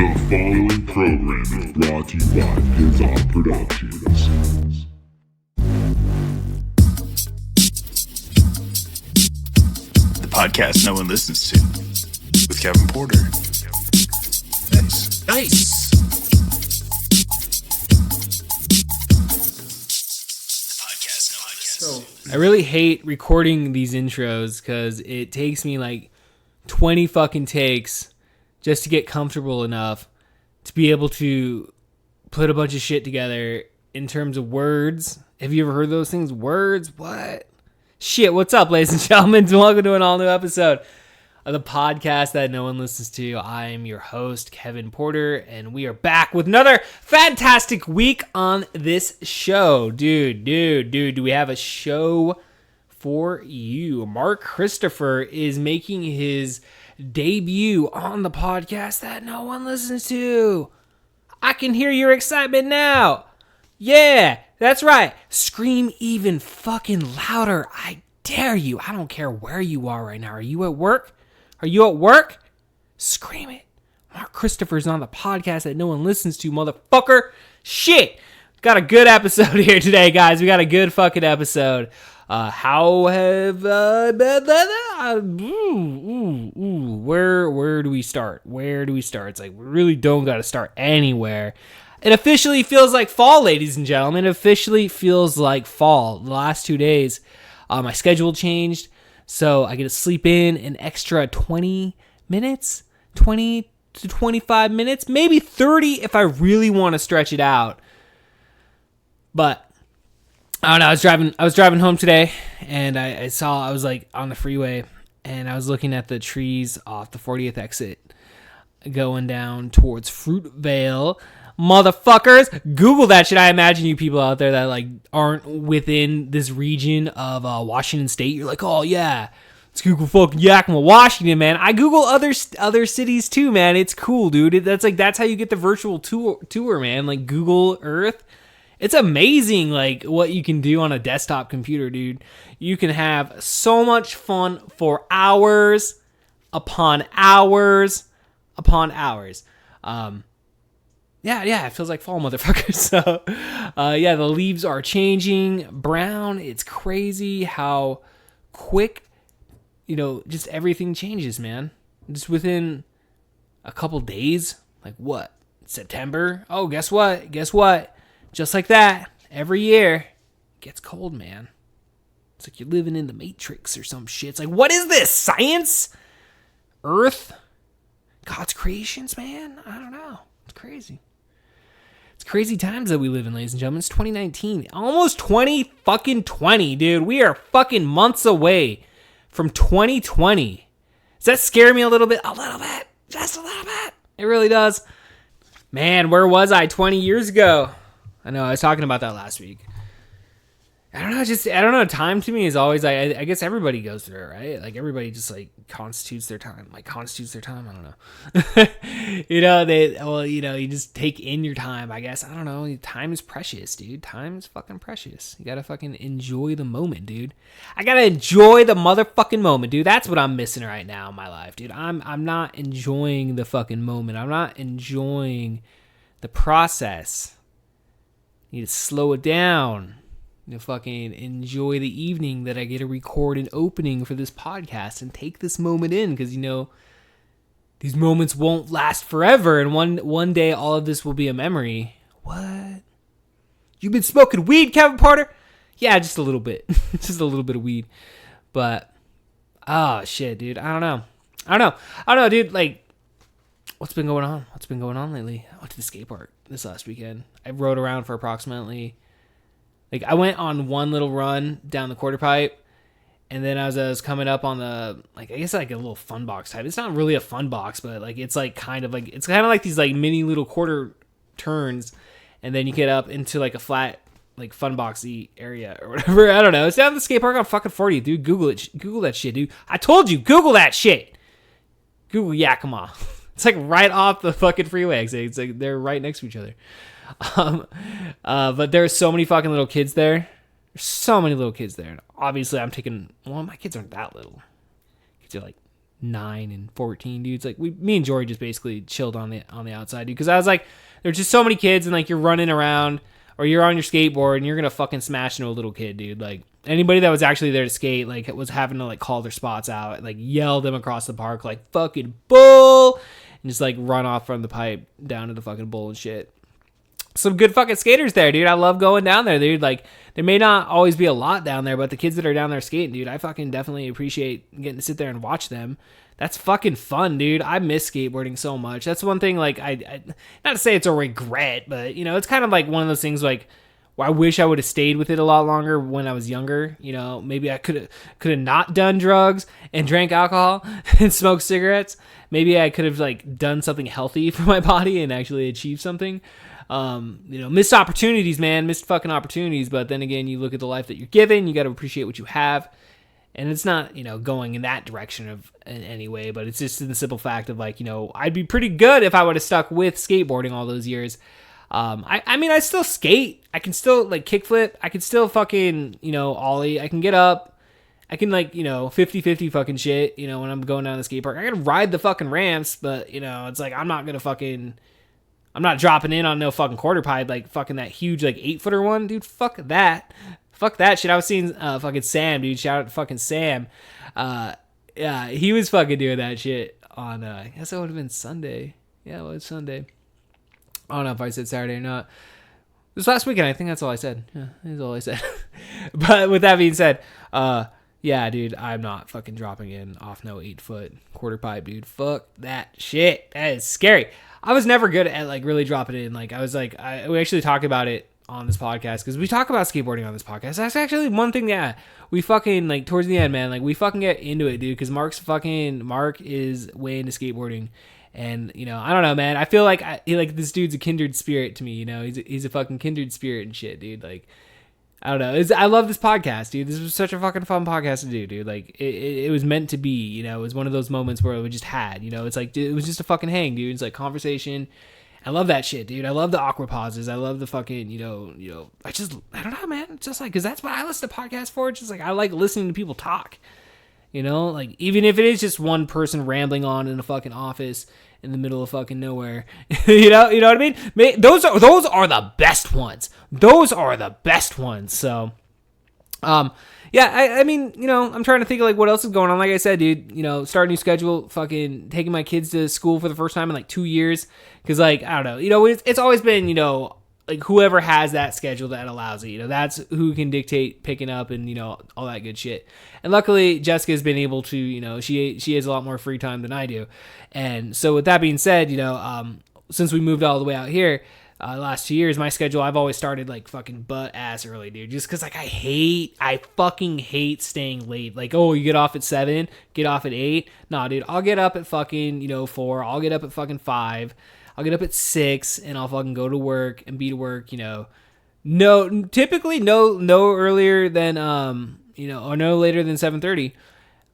The following program is brought to you by Pizza Productions. The podcast no one listens to, with Kevin Porter. Nice. So I really hate recording these intros because it takes me like 20 fucking takes just to get comfortable enough to be able to put a bunch of shit together in terms of words. Have you ever heard those things? Words? What? Shit, what's up, ladies and gentlemen? Welcome to an all-new episode of the podcast that no one listens to. I am your host, Kevin Porter, and we are back with another fantastic week on this show. Dude, do we have a show for you? Mark Christopher is making his debut on the podcast that no one listens to. I can hear your excitement now. Yeah, that's right. Scream even fucking louder. I dare you. I don't care where you are right now. Are you at work? Are you at work? Scream it. Mark Christopher's on the podcast that no one listens to, motherfucker. Shit. Got a good episode here today, guys. We got a good fucking episode. How have where do we start? It's like we really don't got to start anywhere. It officially feels like fall, ladies and gentlemen. It officially feels like fall. The last 2 days, my schedule changed, so I get to sleep in an extra 20 minutes, 20 to 25 minutes, maybe 30 if I really want to stretch it out. But I don't know. I was driving home today, and I was like on the freeway, and I was looking at the trees off the 40th exit going down towards Fruitvale. Motherfuckers, Google that shit. I imagine you people out there that like aren't within this region of Washington State, you're like, oh yeah, let's Google fucking Yakima, Washington, man. I Google other cities too, man. It's cool, dude. That's how you get the virtual tour, man. Like Google Earth. It's amazing, like, what you can do on a desktop computer, dude. You can have so much fun for hours upon hours upon hours. Yeah, it feels like fall, motherfuckers. So, yeah, the leaves are changing brown. It's crazy how quick, just everything changes, man. Just within a couple days, like what? September? Oh, guess what? Just like that, every year, it gets cold, man. It's like you're living in the Matrix or some shit. It's like, what is this? Science? Earth? God's creations, man? I don't know. It's crazy. It's crazy times that we live in, ladies and gentlemen. It's 2019. Almost 2020, dude. We are fucking months away from 2020. Does that scare me a little bit? A little bit. Just a little bit. It really does. Man, where was I 20 years ago? I know, I was talking about that last week. I don't know, time to me is always, I guess everybody goes through it, right? Like, everybody just, like, constitutes their time, I don't know. You just take in your time, I guess. I don't know, time is precious, dude. Time is fucking precious. You gotta fucking enjoy the moment, dude. I gotta enjoy the motherfucking moment, dude. That's what I'm missing right now in my life, dude. I'm not enjoying the fucking moment. I'm not enjoying the process. You need to slow it down. Fucking enjoy the evening that I get to record an opening for this podcast and take this moment in, because these moments won't last forever, and one day all of this will be a memory. What? You've been smoking weed, Kevin Porter? Yeah, just a little bit. Just a little bit of weed. But oh shit, dude. I don't know, dude. Like, what's been going on? What's been going on lately? I went to the skate park this last weekend. I rode around for approximately, like, I went on one little run down the quarter pipe, and then as I was coming up on the, like, I guess like a little fun box type. It's not really a fun box, but like it's kind of like these like mini little quarter turns, and then you get up into like a flat like fun boxy area or whatever. I don't know. It's down at the skate park on fucking 40, dude. Google it. Google that shit, dude. I told you, Google that shit. Google Yakima. It's like right off the fucking freeway. It's like they're right next to each other. But there are so many fucking little kids there. There's so many little kids there. And obviously, I'm taking. Well, my kids aren't that little. Kids are like 9 and 14, dude. It's like me and Jory just basically chilled on the outside, dude. Because I was like, there's just so many kids, and like you're running around or you're on your skateboard and you're gonna fucking smash into a little kid, dude. Like anybody that was actually there to skate, like was having to like call their spots out, like yell them across the park, like fucking bull, and just like run off from the pipe down to the fucking bowl and shit. Some good fucking skaters there, dude. I love going down there, dude. Like, there may not always be a lot down there, but the kids that are down there skating, dude, I fucking definitely appreciate getting to sit there and watch them. That's fucking fun, dude. I miss skateboarding so much. That's one thing, like, I not to say it's a regret, but, you know, it's kind of like one of those things, like, I wish I would have stayed with it a lot longer when I was younger. You know, maybe I could have not done drugs and drank alcohol and smoked cigarettes. Maybe I could have, like, done something healthy for my body and actually achieved something. You know, missed opportunities, man, missed fucking opportunities. But then again, you look at the life that you're given, you got to appreciate what you have. And it's not, you know, going in that direction in any way, but it's just in the simple fact of like, you know, I'd be pretty good if I would have stuck with skateboarding all those years. I mean, I still skate. I can still like kickflip. I can still fucking, you know, ollie. I can get up. I can like, you know, 50-50 fucking shit, you know, when I'm going down the skate park. I gotta ride the fucking ramps, but, you know, it's like, I'm not dropping in on no fucking quarter pipe, like fucking that huge, like 8-footer one, dude. Fuck that. Fuck that shit. I was seeing fucking Sam, dude. Shout out to fucking Sam. Yeah, he was fucking doing that shit on, I guess that would have been Sunday. Yeah, well, it's Sunday. I don't know if I said Saturday or not. This last weekend, I think that's all I said. Yeah, that's all I said. But with that being said, yeah, dude, I'm not fucking dropping in off no 8-foot quarter pipe, dude. Fuck that shit. That is scary. I was never good at like really dropping in. Like I was like, we actually talk about it on this podcast because we talk about skateboarding on this podcast. That's actually one thing that we fucking like towards the end, man. Like we fucking get into it, dude. Because Mark is way into skateboarding, and you know, I don't know, man. I feel like this dude's a kindred spirit to me. You know, he's a fucking kindred spirit and shit, dude. Like. I don't know. I love this podcast, dude. This was such a fucking fun podcast to do, dude. Like, it was meant to be, you know. It was one of those moments where we just had, you know. It's like, it was just a fucking hang, dude. It's like conversation. I love that shit, dude. I love the awkward pauses. I love the fucking, you know. I don't know, man. It's just like, because that's what I listen to podcasts for. It's just like, I like listening to people talk, you know. Like, even if it is just one person rambling on in a fucking office in the middle of fucking nowhere. you know what I mean? Those are the best ones. Those are the best ones. So, yeah, I mean, you know, I'm trying to think of like what else is going on. Like I said, dude, you know, start a new schedule, fucking taking my kids to school for the first time in like 2 years. Cause like, I don't know, you know, it's always been, you know, like whoever has that schedule that allows it, you know, that's who can dictate picking up and, you know, all that good shit. And luckily Jessica's been able to, you know, she has a lot more free time than I do. And so with that being said, you know, since we moved all the way out here, last 2 years, my schedule, I've always started like fucking butt ass early, dude. Just cause like I fucking hate staying late. Like, oh, you get off at 7, get off at 8. Nah, dude, I'll get up at fucking, you know, 4. I'll get up at fucking 5. I'll get up at 6 and I'll fucking go to work and be to work, you know. Typically no earlier than, you know, or no later than 7:30.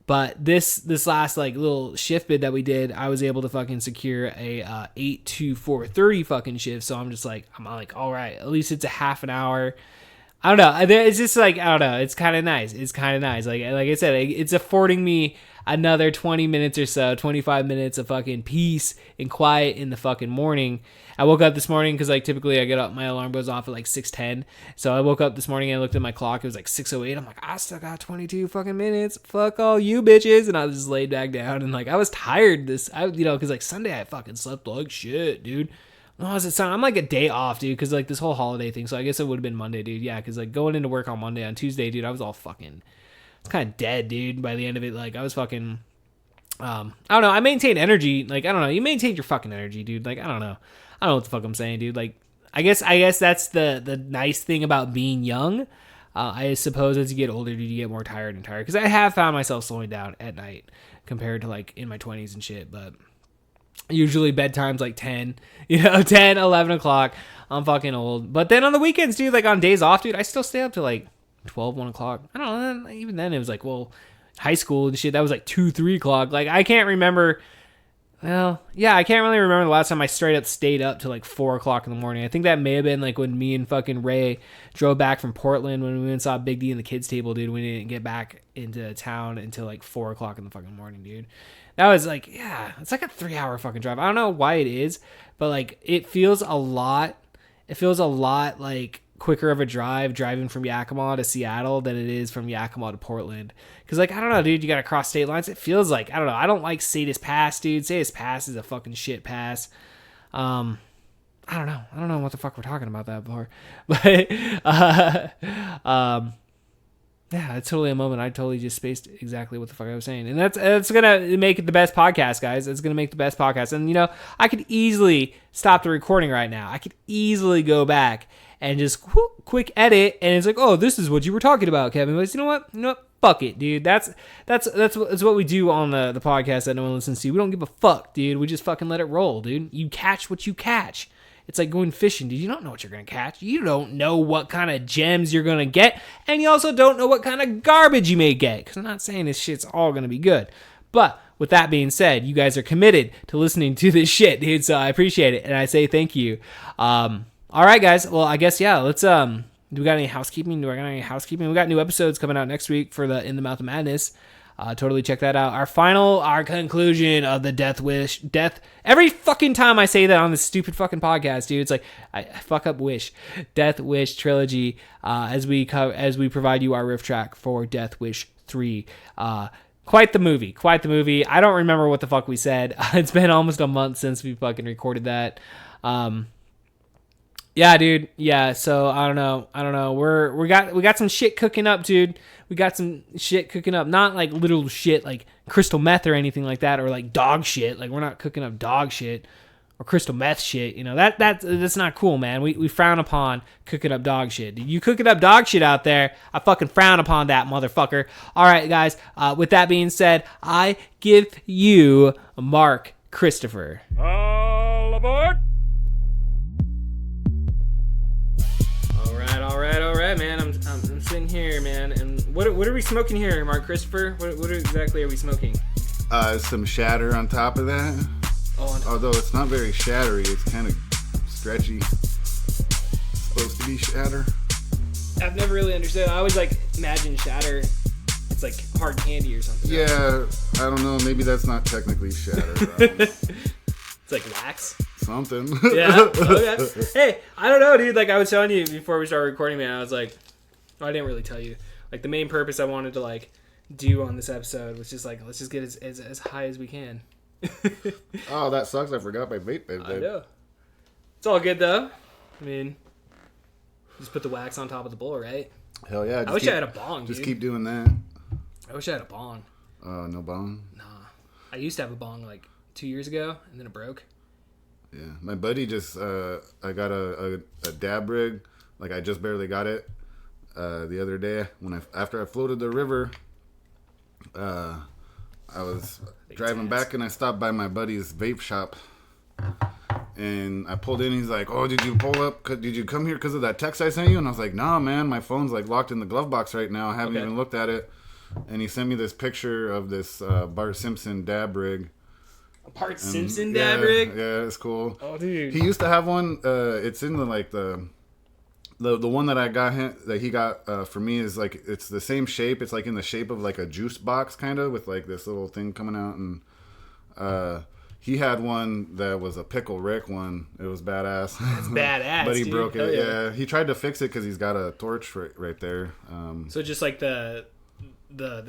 But this last like little shift bid that we did, I was able to fucking secure a 8 to 4:30 fucking shift. So I'm like, all right, at least it's a half an hour. I don't know. It's just like, I don't know. It's kind of nice. Like I said, it's affording me another 20 minutes or so, 25 minutes of fucking peace and quiet in the fucking morning. I woke up this morning because like typically I get up, my alarm goes off at like 6:10. So I woke up this morning and I looked at my clock. It was like 6:08. I'm like, I still got 22 fucking minutes. Fuck all you bitches. And I just laid back down and like I was tired you know, because like Sunday I fucking slept like shit, dude. No, is it Sunday? I'm like a day off, dude, because like this whole holiday thing. So I guess it would have been Monday, dude. Yeah, because like going into work on Monday, on Tuesday, dude, I was all fucking, it's kind of dead, dude. By the end of it, like I was fucking, I don't know. I maintain energy. Like I don't know. You maintain your fucking energy, dude. Like I don't know what the fuck I'm saying, dude. Like I guess that's the nice thing about being young. I suppose as you get older, dude, you get more tired and tired. Because I have found myself slowing down at night compared to like in my 20s and shit, but. Usually bedtime's like 10, you know, 10, 11 o'clock. I'm fucking old. But then on the weekends, dude, like on days off, dude, I still stay up to like 12, 1 o'clock. I don't know. Even then it was like, well, high school and shit, that was like 2, 3 o'clock. Like I can't remember. Well, yeah, I can't really remember the last time I straight up stayed up to like 4 o'clock in the morning. I think that may have been like when me and fucking Ray drove back from Portland when we went and saw Big D and the kids table, dude. We didn't get back into town until like 4 o'clock in the fucking morning, dude. That was like, yeah, it's like a 3-hour fucking drive. I don't know why it is, but like it feels a lot like quicker of a drive driving from Yakima to Seattle than it is from Yakima to Portland. Because, like, I don't know, dude, you got to cross state lines. It feels like, I don't know. I don't like Sadis Pass, dude. Sadis Pass is a fucking shit pass. I don't know. I don't know what the fuck we're talking about that for. But, yeah, it's totally a moment. I totally just spaced exactly what the fuck I was saying. And that's going to make it the best podcast, guys. It's going to make the best podcast. And, you know, I could easily stop the recording right now. I could easily go back and just quick edit, and it's like, oh, this is what you were talking about, Kevin. But you know what? Fuck it, dude. That's what we do on the podcast that no one listens to. We don't give a fuck, dude. We just fucking let it roll, dude. You catch what you catch. It's like going fishing, dude. You don't know what you're gonna catch. You don't know what kind of gems you're gonna get, and you also don't know what kind of garbage you may get. Because I'm not saying this shit's all gonna be good, but with that being said, you guys are committed to listening to this shit, dude. So I appreciate it, and I say thank you. All right, guys. Well, I guess, yeah, let's, do we got any housekeeping? We got new episodes coming out next week for the In the Mouth of Madness. Totally check that out. Our conclusion of the Death. Every fucking time I say that on this stupid fucking podcast, dude, it's like, I fuck up Death Wish trilogy, as we provide you our riff track for Death Wish 3. Quite the movie. I don't remember what the fuck we said. It's been almost a month since we fucking recorded that. Yeah, dude. Yeah, so I don't know. We got some shit cooking up, dude. We got some shit cooking up. Not like literal shit like crystal meth or anything like that, or like dog shit. Like, we're not cooking up dog shit or crystal meth shit. You know, that's not cool, man. We frown upon cooking up dog shit. You cooking up dog shit out there, I fucking frown upon that, motherfucker. All right, guys. With that being said, I give you Mark Christopher. All aboard! All right, man. I'm sitting here, man. And what are we smoking here, Mark Christopher? What exactly are we smoking? Some shatter on top of that. Although it's not very shattery, it's kind of stretchy. It's supposed to be shatter. I've never really understood. I always like imagine shatter. It's like hard candy or something. Yeah, I don't know. Maybe that's not technically shatter. It's like wax. Something. Yeah. Okay. Hey, I don't know, dude. Like I was telling you before we started recording, man. I was like, I didn't really tell you. Like the main purpose I wanted to like do on this episode was just like, let's just get as high as we can. Oh, that sucks. I forgot my vape, babe. I know. It's all good though. I mean, just put the wax on top of the bowl, right? Hell yeah. I wish I had a bong, Just dude. keep doing that. I wish I had a bong. No bong? Nah. I used to have a bong like 2 years ago, and then it broke. Yeah. My buddy just, I got a dab rig. Like, I just barely got it the other day. After I floated the river, I was driving back, and I stopped by my buddy's vape shop. And I pulled in. He's like, "Oh, did you pull up? Did you come here because of that text I sent you?" And I was like, "Nah, man. My phone's like locked in the glove box right now. I haven't even looked at it." And he sent me this picture of this Bart Simpson dab rig. Bart Simpson dab rig? Yeah, it's cool. Oh, dude. He used to have one. It's in the one that I got him that he got for me is like it's the same shape. It's like in the shape of like a juice box kind of with like this little thing coming out and. He had one that was a Pickle Rick one. It was badass. It's badass, but he dude. broke it. Hell Yeah. He tried to fix it because he's got a torch right there. So just like the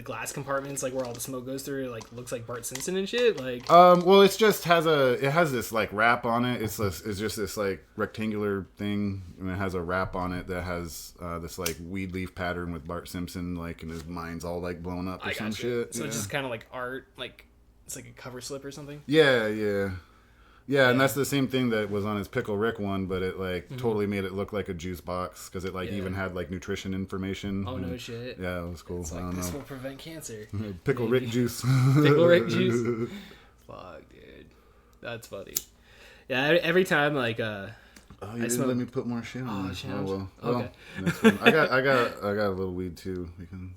glass compartments, like where all the smoke goes through, like looks like Bart Simpson and shit. Like, well, it just has this like wrap on it. It's just this like rectangular thing, and it has a wrap on it that has this like weed leaf pattern with Bart Simpson, like, and his mind's all like blown up or some shit. So it's just kind of like art, like. It's like a cover slip or something? Yeah, and that's the same thing that was on his Pickle Rick one, but it like totally made it look like a juice box because it like even had like nutrition information. Oh, no shit. Yeah, it was cool. It's like, this will prevent cancer. Pickle Rick juice. Pickle Rick juice. Fuck, dude. That's funny. Yeah, every time like Oh, you didn't let me put more shit on. Oh, well. Okay. I got a little weed too. We can.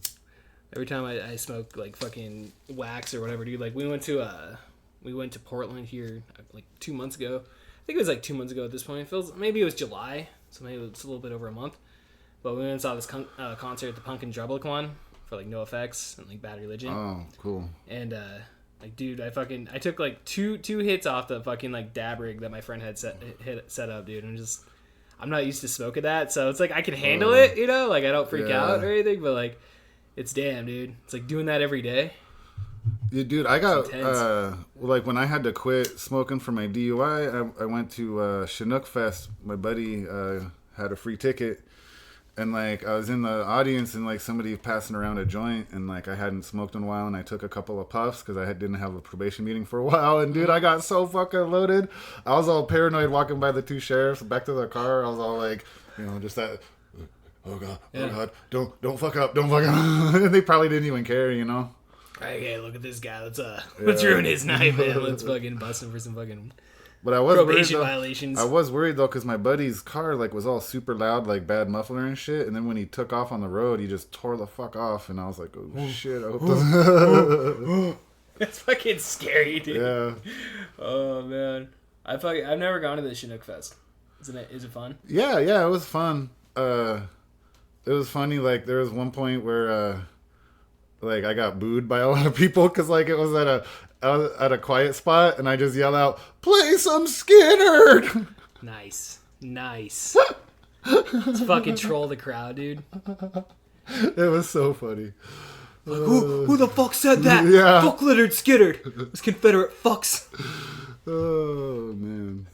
Every time I smoke like fucking wax or whatever, dude. Like we went to Portland here like 2 months ago. I think it was like 2 months ago at this point. Maybe it was July, so maybe it's a little bit over a month. But we went and saw this concert at the Punk and Drublic one for like NoFX and like Bad Religion. Oh, cool. And Like, dude, I took like two hits off the fucking like dab rig that my friend had set up, dude. And I'm not used to smoking that, so it's like I can handle it, you know, like I don't freak out or anything, but like it's damn, dude. It's like doing that every day. Yeah, dude, I got like when I had to quit smoking for my DUI, I went to Chinook Fest. My buddy had a free ticket, and like I was in the audience and like somebody passing around a joint, and like I hadn't smoked in a while, and I took a couple of puffs because didn't have a probation meeting for a while, and dude, I got so fucking loaded. I was all paranoid walking by the two sheriffs back to the car. I was all like, you know, just that. Oh god, don't fuck up, and they probably didn't even care, you know. Okay, look at this guy. Let's ruin his night, man. Let's fucking bust him for some fucking but I was probation worried, violations. I was worried though because my buddy's car like was all super loud, like bad muffler and shit. And then when he took off on the road, he just tore the fuck off, and I was like, oh shit, I hope this. That's fucking scary, dude. Yeah. Oh man, I've never gone to the Chinook Fest. Is it fun? Yeah, it was fun. It was funny. Like there was one point where like I got booed by a lot of people because like it was at a quiet spot, and I just yelled out, "Play some Skynyrd!" Nice. Let's fucking troll the crowd, dude. It was so funny. Like, who the fuck said that? Yeah. Fuck Leonard Skynyrd. Those Confederate fucks. Oh man.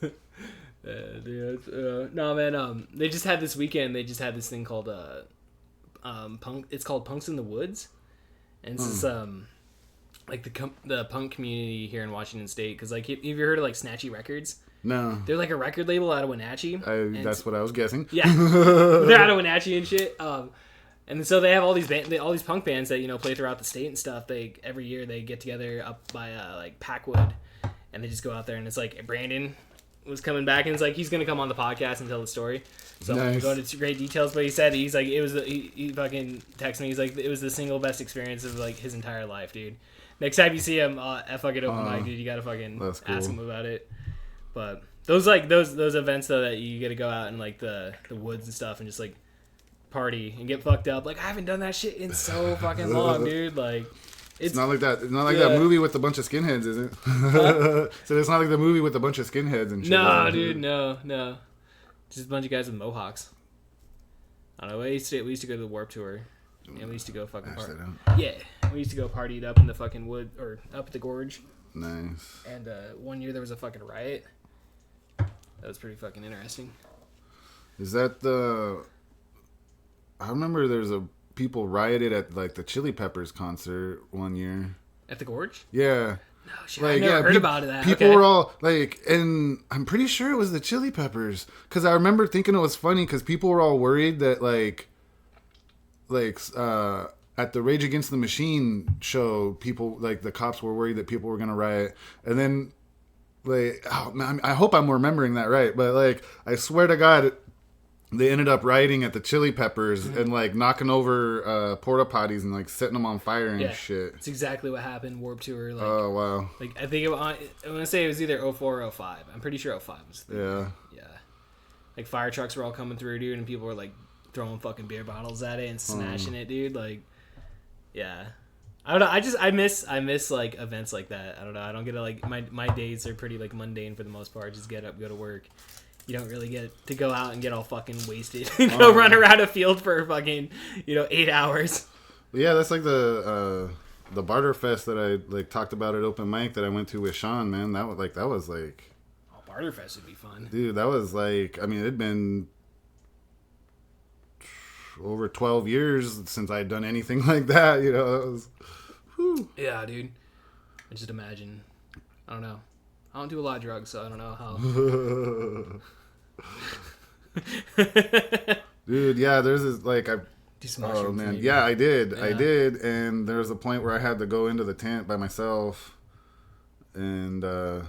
Dude, no man. They just had this weekend. They just had this thing called punk. It's called Punks in the Woods, and it's this like the punk community here in Washington State. Because like, have you heard of like Snatchy Records? No. They're like a record label out of Wenatchee. That's what I was guessing. Yeah, they're out of Wenatchee and shit. And so they have all these punk bands that, you know, play throughout the state and stuff. They every year they get together up by like Packwood, and they just go out there, and it's like Brandon was coming back, and it's like he's gonna come on the podcast and tell the story. So I'm gonna go into great details, but he's like it was he fucking texted me. He's like, it was the single best experience of like his entire life, dude. Next time you see him at fucking open mic, dude, you gotta fucking ask him about it. But those events though that you get to go out in like the woods and stuff and just like party and get fucked up. Like I haven't done that shit in so fucking long, dude. Like it's not like that. It's not like that movie with a bunch of skinheads, is it? Huh? So it's not like the movie with a bunch of skinheads and shit. No, dude, no. Just a bunch of guys with mohawks. I don't know. We used to go to the Warped Tour, and we used to go fucking party. Yeah, we used to go party it up in the fucking wood or up at the gorge. Nice. And one year there was a fucking riot. That was pretty fucking interesting. Is that the? I remember there's people rioted at like the Chili Peppers concert one year. At the gorge? Yeah. No shit. Like, I never heard about that. People were all like, and I'm pretty sure it was the Chili Peppers because I remember thinking it was funny because people were all worried that like at the Rage Against the Machine show, people like the cops were worried that people were gonna riot, and then like, oh man, I hope I'm remembering that right, but like I swear to God, they ended up rioting at the Chili Peppers and like knocking over porta potties and like setting them on fire and shit. It's exactly what happened. Warped Tour. Like, oh wow. Like I think I want to say it was either 04 or 05. I'm pretty sure 05 was. Yeah. Like fire trucks were all coming through, dude, and people were like throwing fucking beer bottles at it and smashing it, dude. Like, yeah. I don't know. I miss like events like that. I don't know. I don't get to like my days are pretty like mundane for the most part. Just get up, go to work. You don't really get to go out and get all fucking wasted and go run around a field for fucking 8 hours. Yeah, that's like the Barter Fest that I like talked about at open mic that I went to with Sean. Man, that was like Barter Fest would be fun, dude. That was like, I mean, it'd been over 12 years since I'd done anything like that. It was, whew. Yeah, dude. I just imagine. I don't know. I don't do a lot of drugs, so I don't know how. Dude, yeah, there's this like do some mushrooms, man, maybe. yeah, I did, and there was a point where I had to go into the tent by myself, and I'd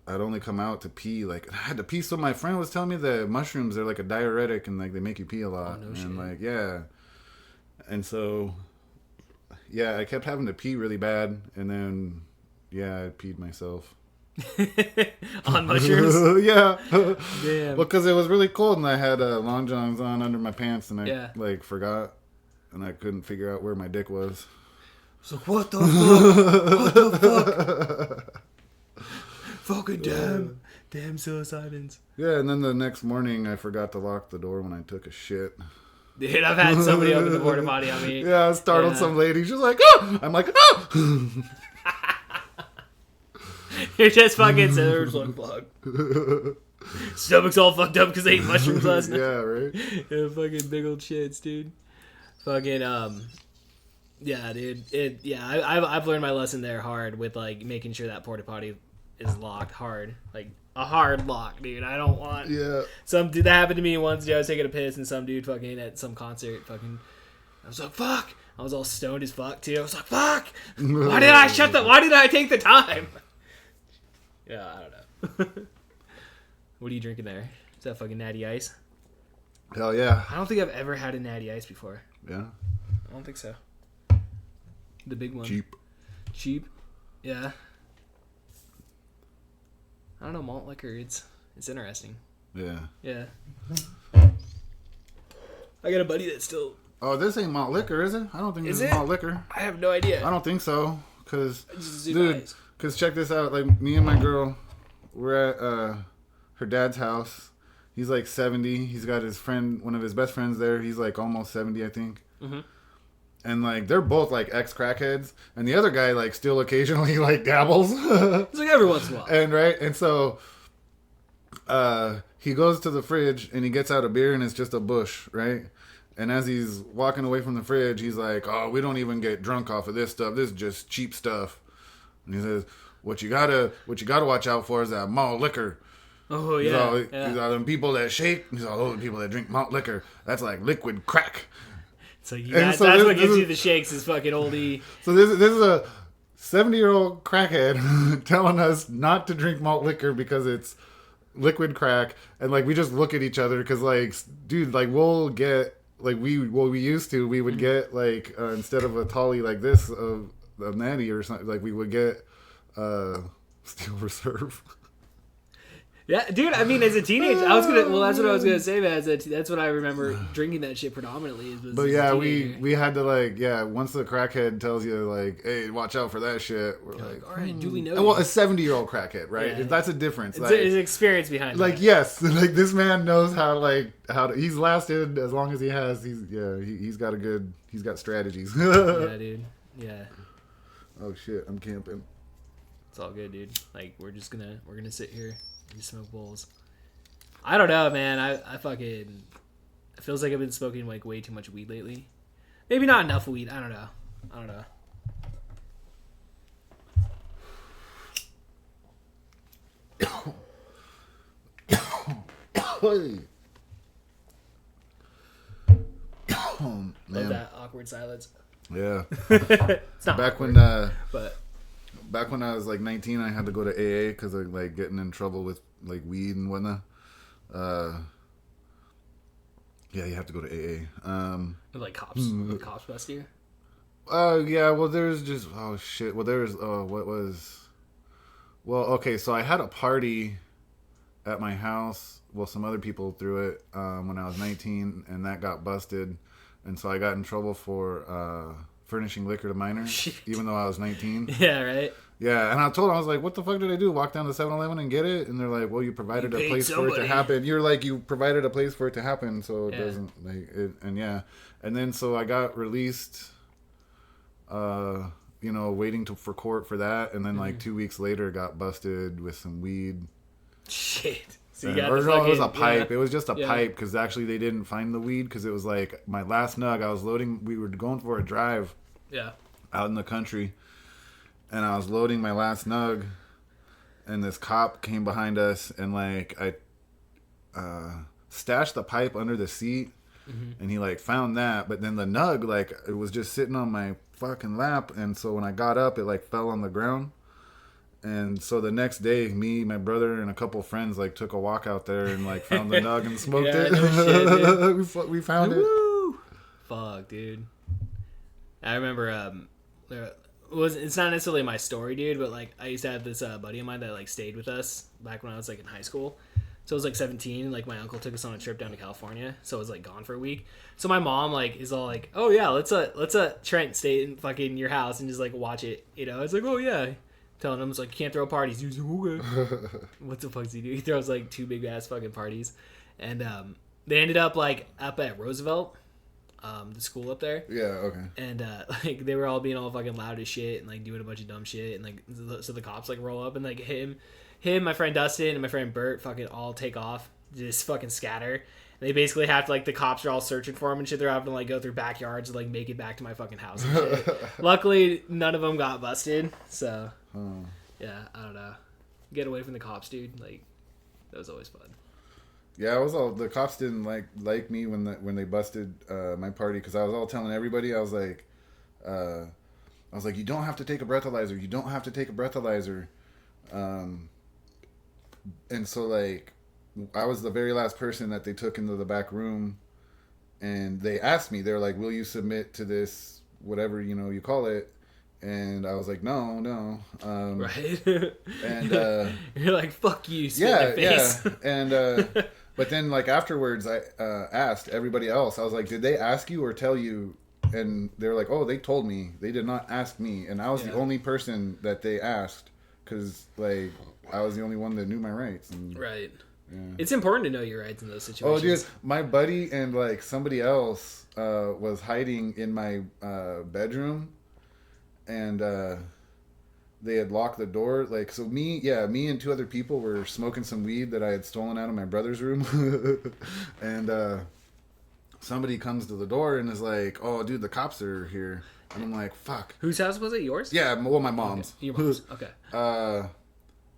only come out to pee. Like I had to pee, so my friend was telling me that mushrooms are like a diuretic and like they make you pee a lot, no shit. Like yeah, and so yeah, I kept having to pee really bad, and then. Yeah, I peed myself. On mushrooms? Yeah. Damn. Well, because it was really cold and I had long johns on under my pants and I like forgot and I couldn't figure out where my dick was. was like, what the fuck? What the fuck? Fucking damn psilocybins. Yeah, and then the next morning I forgot to lock the door when I took a shit. Dude, I've had somebody open the porta potty on me. Yeah, I startled some lady. She's like, oh! I'm like, oh! You're just fucking there's one fuck. Stomach's all fucked up because I ate mushrooms last night. Yeah, right? Yeah, fucking big old shits, dude. Fucking, yeah, dude. I've learned my lesson there hard with, like, making sure that porta potty is locked hard. Like, a hard lock, dude. I don't want... Yeah. Some dude, that happened to me once, dude. I was taking a piss and some dude fucking at some concert fucking... I was like, fuck! I was all stoned as fuck, too. I was like, fuck! Why did I take the time? Yeah, I don't know. What are you drinking there? Is that fucking Natty Ice? Hell yeah. I don't think I've ever had a Natty Ice before. Yeah. I don't think so. The big one. Cheap. Yeah. I don't know, malt liquor. It's interesting. Yeah. Yeah. I got a buddy that's still... Oh, this ain't malt liquor, is it? I don't think this Is is it? malt liquor. I have no idea. I don't think so. Because, Just do dude, nice. because check this out. Like, me and my girl, we're at her dad's house. He's like 70. He's got his friend, one of his best friends there. He's like almost 70, I think. Mm-hmm. And like, they're both like ex-crackheads. And the other guy like still occasionally like dabbles. It's like every once in a while. And right. And so he goes to the fridge and he gets out a beer and it's just a bush, right? And as he's walking away from the fridge, he's like, oh, we don't even get drunk off of this stuff. This is just cheap stuff. And he says, what you gotta watch out for is that malt liquor. Oh, He's yeah. all, Yeah. He's all them people that shake. He's all the people that drink malt liquor. That's like liquid crack. So, And that's so what this gives is- you the shakes is fucking oldie. So this is a 70-year-old crackhead telling us not to drink malt liquor because it's liquid crack. And like, we just look at each other because like, dude, like we'll get, like we used to, we would get like, instead of a tolly like this of Natty or something, like we would get Steel Reserve. Yeah, dude. I mean, as a teenager, that's what I was gonna say, man. That's what I remember drinking that shit predominantly. But yeah, we had to like, once the crackhead tells you like, hey, watch out for that shit, we're like, all right, duly noted. well, a 70-year-old crackhead, right? Yeah. That's a difference. It's Like, an experience behind like it. yes, like this man knows how to, he's lasted as long as he has. He's got strategies. Yeah, dude. Yeah, Oh shit, I'm camping. it's all good, dude. Like we're gonna sit here and smoke bowls. I don't know, man. I fucking. It feels like I've been smoking like way too much weed lately. Maybe not enough weed. I don't know. Hey. Oh, Love man. that awkward silence. Yeah. It's not Back awkward, when but I was like 19, I had to go to AA because of like getting in trouble with like weed and whatnot. Yeah, you have to go to AA. like cops, the cops bust you. Yeah, well, there's just, oh shit. Well, okay, so I had a party at my house. Well, some other people threw it when I was 19, and that got busted. And so I got in trouble for furnishing liquor to minors, Shit. even though I was 19. Yeah, right. Yeah, and I told them, I was like, what the fuck did I do? Walk down to 7-Eleven and get it? And they're like, well, you provided You a paid place for it to somebody. happen. You're like, you provided a place for it to happen, so it Yeah. doesn't, like, it, and yeah. And then so I got released, waiting for court for that. And then like 2 weeks later got busted with some weed. Shit. So you And- got or the no, it was a fucking- pipe. yeah. It was just a Yeah. pipe because actually they didn't find the weed because it was like my last nug. I was loading. We were going for a drive Yeah. out in the country, and I was loading my last nug, and this cop came behind us and like I stashed the pipe under the seat, and he like found that, but then the nug like it was just sitting on my fucking lap, and so when I got up, it like fell on the ground. And so the next day, me, my brother, and a couple friends like took a walk out there and like found the nug and smoked Yeah, it. no shit, we found it. Woo! Fuck, dude. I remember it's not necessarily my story, dude, but like I used to have this buddy of mine that like stayed with us back when I was like in high school. So I was like 17, and like my uncle took us on a trip down to California, so I was like gone for a week. So my mom like is all like, "Oh yeah, let's Trent stay in fucking your house and just like watch it." You know, it's like, "Oh yeah," telling him it's like, "You can't throw parties." He's like, "Okay." What the fuck does he do? He throws like 2 big ass fucking parties, and they ended up like up at Roosevelt, the school up there. Yeah, okay. And like they were all being all fucking loud as shit and like doing a bunch of dumb shit, and like so the cops like roll up and like him, my friend Dustin, and my friend Bert fucking all take off, just fucking scatter. And they basically have to, like, the cops are all searching for him and shit. They're having to like go through backyards and like make it back to my fucking house and shit. Luckily, none of them got busted. So yeah, I don't know. Get away from the cops, dude. Like that was always fun. Yeah, I was all the cops didn't like me when they busted my party because I was all telling everybody I was like, you don't have to take a breathalyzer. You don't have to take a breathalyzer. And so like I was the very last person that they took into the back room, and they asked me, they're like, "Will you submit to this, whatever you call it?" And I was like, no. Right. And you're like, "Fuck you, spit in the face." And but then like afterwards, I asked everybody else. I was like, "Did they ask you or tell you?" And they were like, "Oh, they told me. They did not ask me." And I was the only person that they asked because like I was the only one that knew my rights. And, right. Yeah. It's important to know your rights in those situations. Oh, dude, my buddy and like somebody else was hiding in my bedroom, and they had locked the door. Like, so me and 2 other people were smoking some weed that I had stolen out of my brother's room, and somebody comes to the door and is like, "Oh, dude, the cops are here," and I'm like, "Fuck." Whose house was it? Yours? Yeah, well, my mom's. Okay. Your mom's. Okay.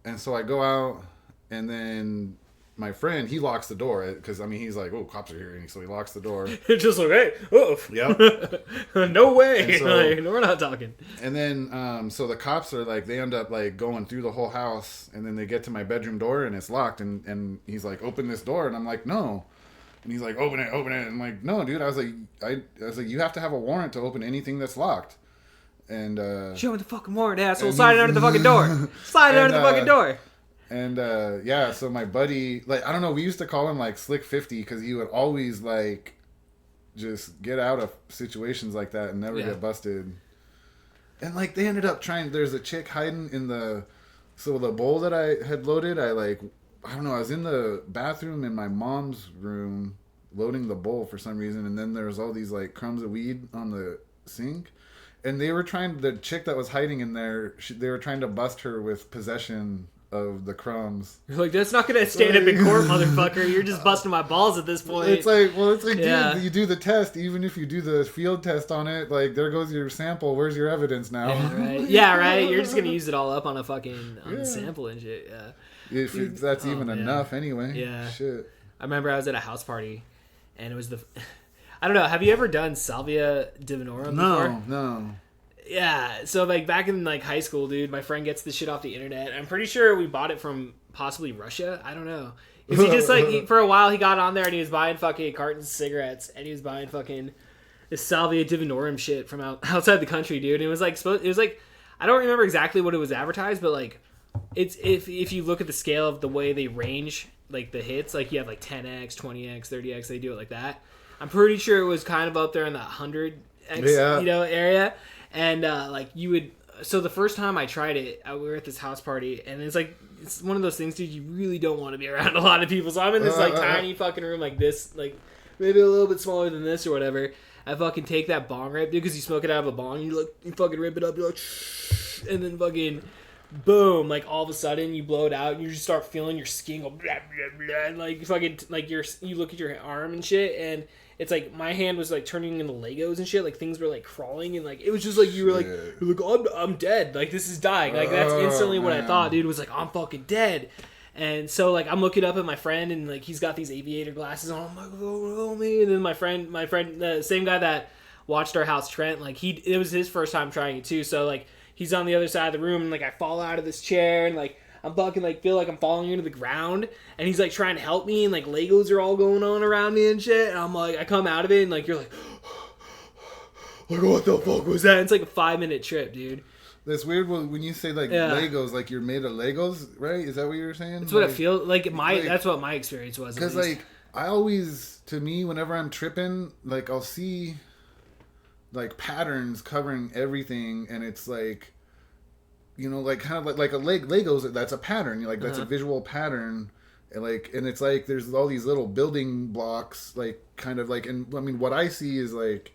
And so I go out, and then my friend, he locks the door because, I mean, he's like, "Oh, cops are here." And so he locks the door. It's just like, "Hey, oof." Yep. No way. So, like, we're not talking. And then, so the cops are like, they end up like going through the whole house, and then they get to my bedroom door and it's locked. And he's like, "Open this door." And I'm like, "No." And he's like, open it. And I'm like, "No, dude." I was like, "You have to have a warrant to open anything that's locked." And, "Show me the fucking warrant, asshole. Slide it under the fucking door. Slide it under the fucking door." And yeah, so my buddy, like, I don't know, we used to call him like Slick 50 because he would always like just get out of situations like that and never get busted. And like they ended up there's a chick hiding in the bowl that I had loaded. I don't know, I was in the bathroom in my mom's room loading the bowl for some reason, and then there was all these like crumbs of weed on the sink. And the chick that was hiding in there, they were trying to bust her with possession of the crumbs. You're like, "That's not gonna stand up in court, motherfucker. You're just busting my balls at this point." It's like, dude, you do the test. Even if you do the field test on it, like, there goes your sample. Where's your evidence now? Yeah, right. You're just gonna use it all up on a fucking the sample and shit. Yeah. If that's even enough, anyway. Yeah. Shit. I remember I was at a house party, and it was I don't know. Have you ever done Salvia Divinorum before? No. Yeah, so like back in like high school, dude, my friend gets this shit off the internet. I'm pretty sure we bought it from possibly Russia. I don't know. Because he just like for a while he got on there and he was buying fucking cartons of cigarettes and he was buying fucking this Salvia Divinorum shit from outside the country, dude. And it was like I don't remember exactly what it was advertised, but like it's if you look at the scale of the way they range like the hits, like you have like 10x, 20x, 30x, they do it like that. I'm pretty sure it was kind of up there in the 100x area. And like you would, so the first time I tried it, we were at this house party, and it's one of those things, dude. You really don't want to be around a lot of people. So I'm in this like tiny fucking room like this, like maybe a little bit smaller than this or whatever. I fucking take that bong rip, dude, because you smoke it out of a bong. You fucking rip it up, you're like, and then fucking boom, like all of a sudden you blow it out, and you just start feeling your skin go blah blah blah, and like fucking like you look at your arm and shit, and it's like my hand was like turning into Legos and shit. Like things were like crawling and like it was just like you're like oh, I'm dead. Like this is dying. Like that's instantly what I thought, dude. Was like I'm fucking dead. And so like I'm looking up at my friend and like he's got these aviator glasses on. I'm like, oh me. And then my friend, the same guy that watched our house, Trent, like it was his first time trying it too. So like he's on the other side of the room and like I fall out of this chair and like I'm fucking like feel like I'm falling into the ground, and he's like trying to help me, and like Legos are all going on around me and shit, and I'm like I come out of it and like you're like what the fuck was that? And it's like a 5-minute trip, dude. That's weird when you say like Yeah. Legos, like you're made of Legos, right? Is that what you were saying? That's what like, it feels like. That's what my experience was. Because like I always, to me, whenever I'm tripping, like I'll see like patterns covering everything, and it's like, you know, like kind of like a Legos. That's a pattern. Like that's a visual pattern. And it's like there's all these little building blocks, like kind of like, and I mean what I see is like,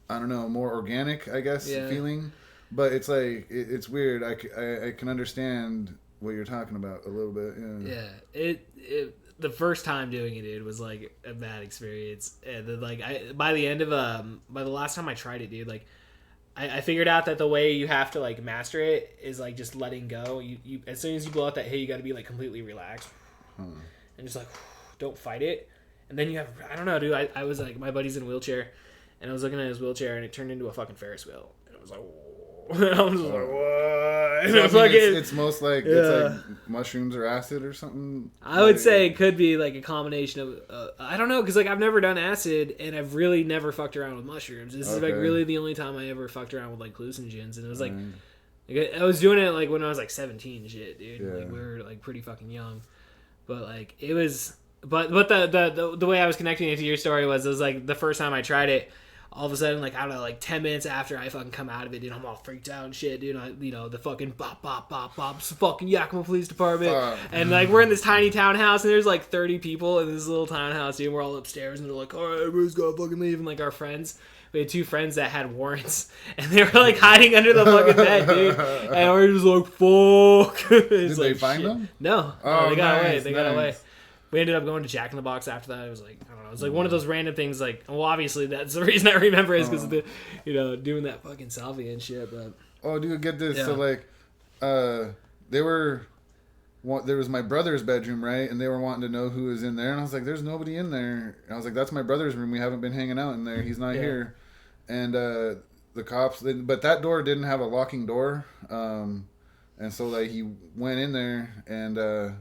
I don't know, more organic, I guess, feeling, but it's like it's weird. I can understand what you're talking about a little bit. Yeah, it the first time doing it, dude, was like a bad experience, and then like by the last time I tried it, dude, like I figured out that the way you have to like master it is like just letting go. You as soon as you blow out that hit, you got to be like completely relaxed. And just like, don't fight it. And then you have, I don't know, dude. I was like, my buddy's in a wheelchair, and I was looking at his wheelchair, and it turned into a fucking Ferris wheel. And it was like, I was just like, what? And So, I mean, fucking, it's most like it's like mushrooms or acid or something. I would say it could be like a combination of, I don't know, because like I've never done acid, and I've really never fucked around with mushrooms. This is like really the only time I ever fucked around with like hallucinogens, and it was like I was doing it like when I was like 17, shit, dude. Yeah. Like we were like pretty fucking young. But like it was, but the way I was connecting it to your story was it was like the first time I tried it, all of a sudden like I don't know, like 10 minutes after I fucking come out of it, dude, I'm all freaked out and shit, dude. The fucking bop bop bop bop, fucking Yakima Police Department, and like we're in this tiny townhouse and there's like 30 people in this little townhouse, dude. And we're all upstairs and they're like, all right, everybody's gotta fucking leave, and like our friends. We had two friends that had warrants, and they were like hiding under the fucking bed, dude. And we're just like, fuck. Did they find them? No, Oh, they got away. nice, They got nice. away. We ended up going to Jack in the Box after that. It was like, I don't know. It was like one of those random things. Like, well, obviously that's the reason I remember is because of the, doing that fucking salvia and shit. But Oh, dude, get this. Yeah. So like, there was my brother's bedroom, right? And they were wanting to know who was in there, and I was like, "There's nobody in there." And I was like, "That's my brother's room. We haven't been hanging out in there. He's not here." And the cops, but that door didn't have a locking door, and so like he went in there, and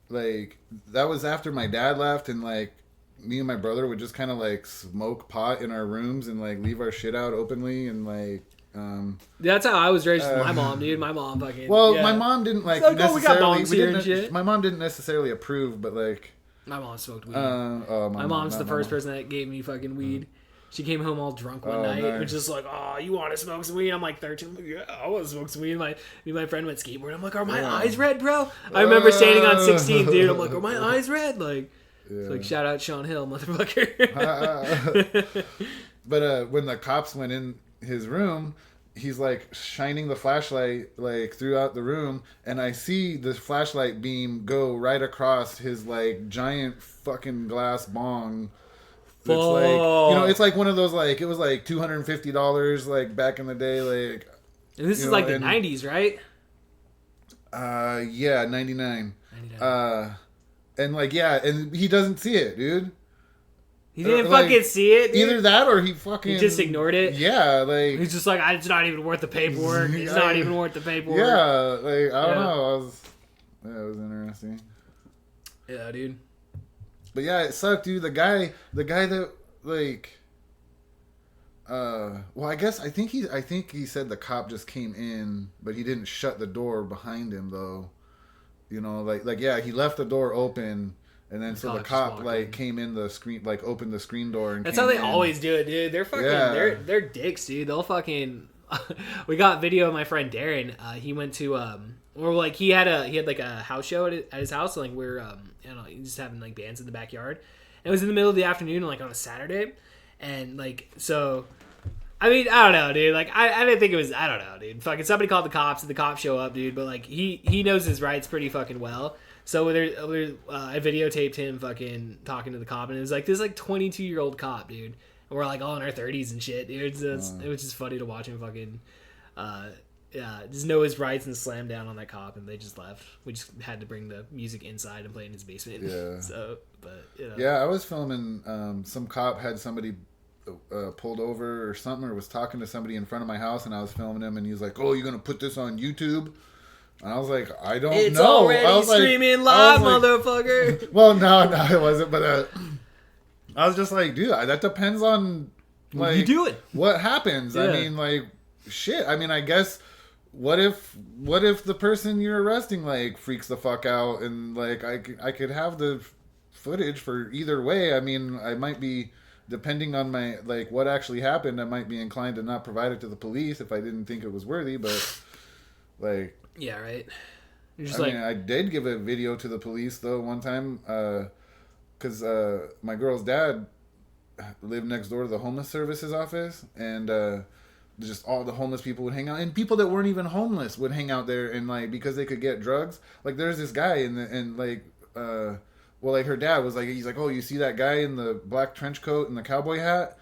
like that was after my dad left, and like me and my brother would just kind of like smoke pot in our rooms and like leave our shit out openly, and like. that's how I was raised with my mom, dude. My mom fucking. Well, yeah. my mom didn't like It's like, oh, we got necessarily. bongs here and didn't. shit. My mom didn't necessarily approve, but like, My mom smoked weed. my mom's not the my first mom. person that gave me fucking weed. She came home all drunk one Oh, night and nice. was just like, "Oh, you want to smoke some weed?" I'm like 13. I'm like, "Yeah, I want to smoke some weed." Me and my friend went skateboard. I'm like, "Are my eyes red, bro?" I remember standing on 16th, dude. I'm like, "Are my eyes red?" Like, it's like shout out Sean Hill, motherfucker. But when the cops went in his room, he's like shining the flashlight like throughout the room, and I see the flashlight beam go right across his like giant fucking glass bong. It's like, it's like one of those like, it was like $250 like back in the day, like. And this is know, like the and- 90s, right? Yeah, 99. And like, yeah, and he doesn't see it, dude. He didn't like, fucking see it, dude. Either that or he fucking. He just ignored it. Yeah, like. He's just like, it's not even worth the paperwork. It's not even worth the paperwork. Yeah, like, I don't Yeah. know. It was interesting. Yeah, dude. But yeah, it sucked, dude. The guy that like, well, I think he said the cop just came in, but he didn't shut the door behind him though. You know, like yeah, he left the door open, and then so the just cop walked like in. came in the screen, like opened the screen door, and That's came how they in. always do it, dude. They're fucking, Yeah. they're dicks, dude. They'll fucking. We got video of my friend Darren. He went to or like he had like a house show at his house. And, like we're I don't know, just having like bands in the backyard. And it was in the middle of the afternoon, like on a Saturday, and like so. I mean, I don't know, dude. Like, I didn't think it was. I don't know, dude. Fucking somebody called the cops, and the cops show up, dude. But like, he knows his rights pretty fucking well. So I videotaped him fucking talking to the cop, and it was like this like 22-year-old cop, dude. And we're like all in our 30s and shit, dude. So it was just funny to watch him fucking, just know his rights and slam down on that cop, and they just left. We just had to bring the music inside and play in his basement. Yeah. So, but you know. Yeah, I was filming. Some cop had somebody pulled over or something, or was talking to somebody in front of my house, and I was filming him, and he was like, "Oh, you're gonna put this on YouTube?" And I was like, "I don't It's know." already I was like- streaming I live, was like- motherfucker. Well, no, it wasn't. But I was just like, dude, that depends on like you do it. what happens. I Yeah. mean, like, shit. I mean, I guess what if the person you're arresting like freaks the fuck out, and like I could have the footage for either way. I mean, I might be, depending on my like what actually happened, I might be inclined to not provide it to the police if I didn't think it was worthy, but like Yeah, right. You're just I like, mean, I did give a video to the police though one time, because my girl's dad lived next door to the homeless services office, and just all the homeless people would hang out, and people that weren't even homeless would hang out there, and like because they could get drugs. Like there's this guy well, like her dad was like, he's like, oh, you see that guy in the black trench coat and the cowboy hat,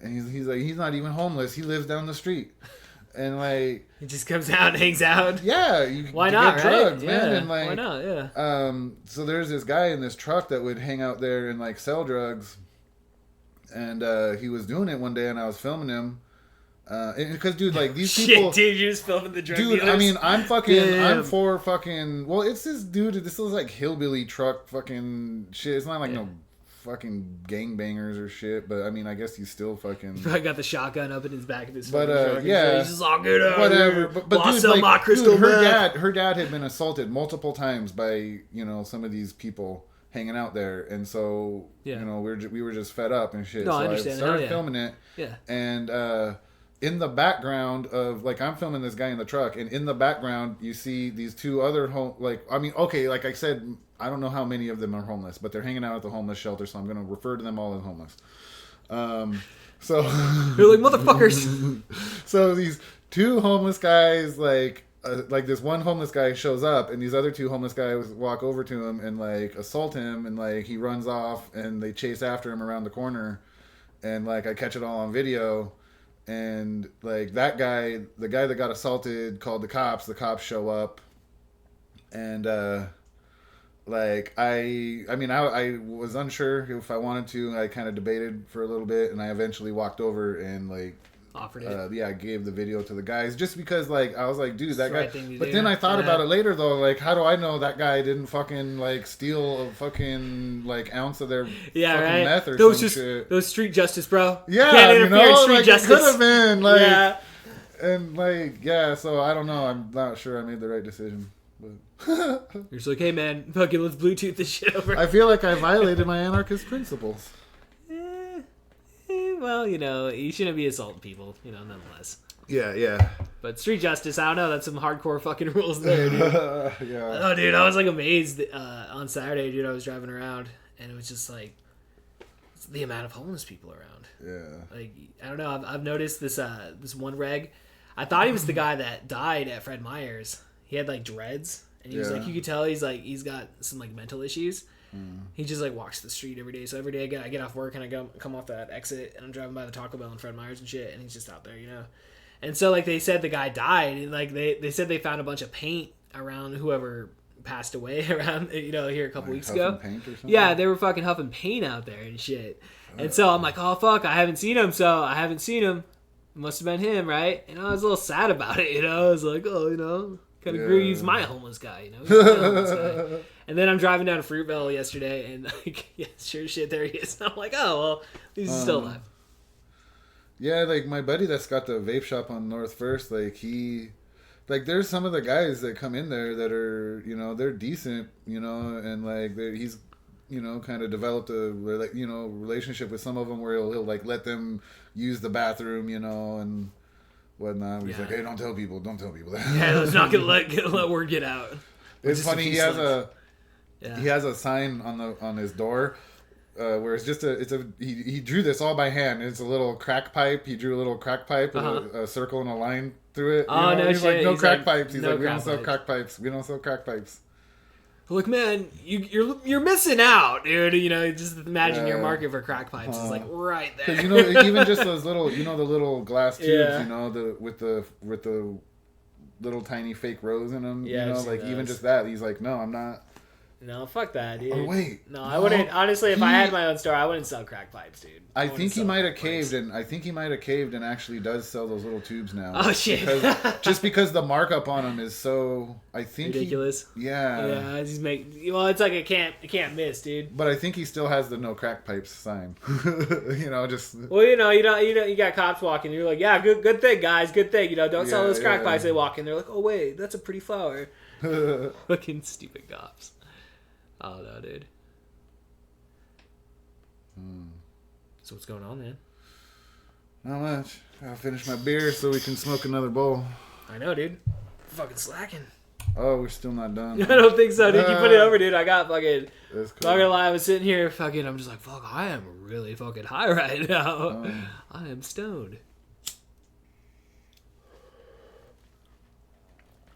and he's like, he's not even homeless, he lives down the street. And like he just comes out and hangs out. Yeah, why not, get right? drugs, Yeah, man. And like, why not? Yeah. So there's this guy in this truck that would hang out there and like sell drugs, and he was doing it one day, and I was filming him, because dude, like these people, Shit, dude, you're just filming the drug dude. dealers? I mean, I'm Damn. for fucking. Well, it's this dude. This is like hillbilly truck fucking shit. It's not like no fucking gangbangers or shit, but I mean, I guess he's still fucking. I got the shotgun up in his back of his But fucking truck. yeah, He's just all good. Whatever. But I'll dude, sell like, my crystal meth. her dad had been assaulted multiple times by some of these people hanging out there, and so we were just fed up and shit. No, so I understand. started filming it. Yeah. And in the background of like I'm filming this guy in the truck, and in the background you see these two other like I said, I don't know how many of them are homeless, but they're hanging out at the homeless shelter, so I'm going to refer to them all as homeless. So you're like, motherfuckers. So these two homeless guys, like this one homeless guy shows up, and these other two homeless guys walk over to him and like assault him, and like he runs off, and they chase after him around the corner, and like I catch it all on video. And like that guy, the guy that got assaulted, called the cops. The cops show up, and like I was unsure if I wanted to. I kind of debated for a little bit, and I eventually walked over and like offered it. I gave the video to the guys just because like I was like, dude, that guy. Right, but then I thought about it later though, like how do I know that guy didn't fucking like steal a fucking like ounce of their fucking meth or some shit? Those street justice, bro. Yeah, can't interfere in street like justice. It could have been like, yeah. And like so I don't know. I'm not sure I made the right decision. But You're just like, hey man, fucking let's Bluetooth this shit over. I feel like I violated my anarchist principles. Well, you shouldn't be assaulting people, nonetheless. Yeah. But street justice, I don't know. That's some hardcore fucking rules there, dude. Yeah. Oh, dude, I was like amazed on Saturday, dude. I was driving around, and it was just like the amount of homeless people around. Yeah. Like, I don't know. I've noticed this one reg. I thought he was the guy that died at Fred Meyer's. He had like dreads, and he was like, you could tell he's got some like mental issues. He just like walks the street every day. So every day I get off work and I come off that exit and I'm driving by the Taco Bell and Fred Meyer's and shit, and he's just out there, And so like they said the guy died, and like they said they found a bunch of paint around whoever passed away around here a couple weeks ago. Paint or something? Yeah, they were fucking huffing paint out there and shit. And so I'm like, oh fuck, I haven't seen him. It must have been him, right? And I was a little sad about it, I was like, oh, kind of grew. He's my homeless guy, He's my homeless guy. And then I'm driving down to Fruitvale yesterday, and like, yeah, sure shit, there he is. And I'm like, oh well, he's still alive. Yeah, like my buddy that's got the vape shop on North First, like there's some of the guys that come in there that are, they're decent, and like he's, kind of developed a relationship with some of them where he'll like let them use the bathroom, and whatnot. He's like, hey, don't tell people that. Yeah, he's not gonna let word get out. It's funny. He has a sign on his door. Where it's just he drew this all by hand. It's a little crack pipe. He drew a little crack pipe with a circle and a line through it. Oh, no he's shit. like, no He's crack like, pipes. He's no like, we don't crack sell pipes. crack pipes. We don't sell crack pipes. Look, man, you're missing out, dude. Just imagine your market for crack pipes is like right there. Because even just those little, the little glass tubes, with the little tiny fake rose in them. Yeah, I've seen like those. even just that. He's like, no, I'm not. No, fuck that, dude. Oh, wait. No, I No, wouldn't. Honestly, if I he- had my own store, I wouldn't sell crack pipes, dude. I wouldn't think he sell might have crack caved, pipes. and I think he might have caved and actually does sell those little tubes now. Oh, shit. Just because the markup on them is so, I think Ridiculous. Yeah. Yeah, he's well, it's like it can't miss, dude. But I think he still has the no crack pipes sign. Just. Well, you got cops walking. You're like, yeah, good thing, guys, good thing. Don't sell Yeah, those crack yeah. pipes. They walk in, they're like, oh wait, that's a pretty flower. Fucking stupid cops. Oh no, dude. So what's going on, man? Not much. I'll finish my beer so we can smoke another bowl. I know, dude. Fucking slacking. Oh, we're still not done. I don't think so, dude. You put it over, dude. I got fucking. That's Not gonna cool. lie, I was sitting here fucking. I'm just like, fuck. I am really fucking high right now. I am stoned.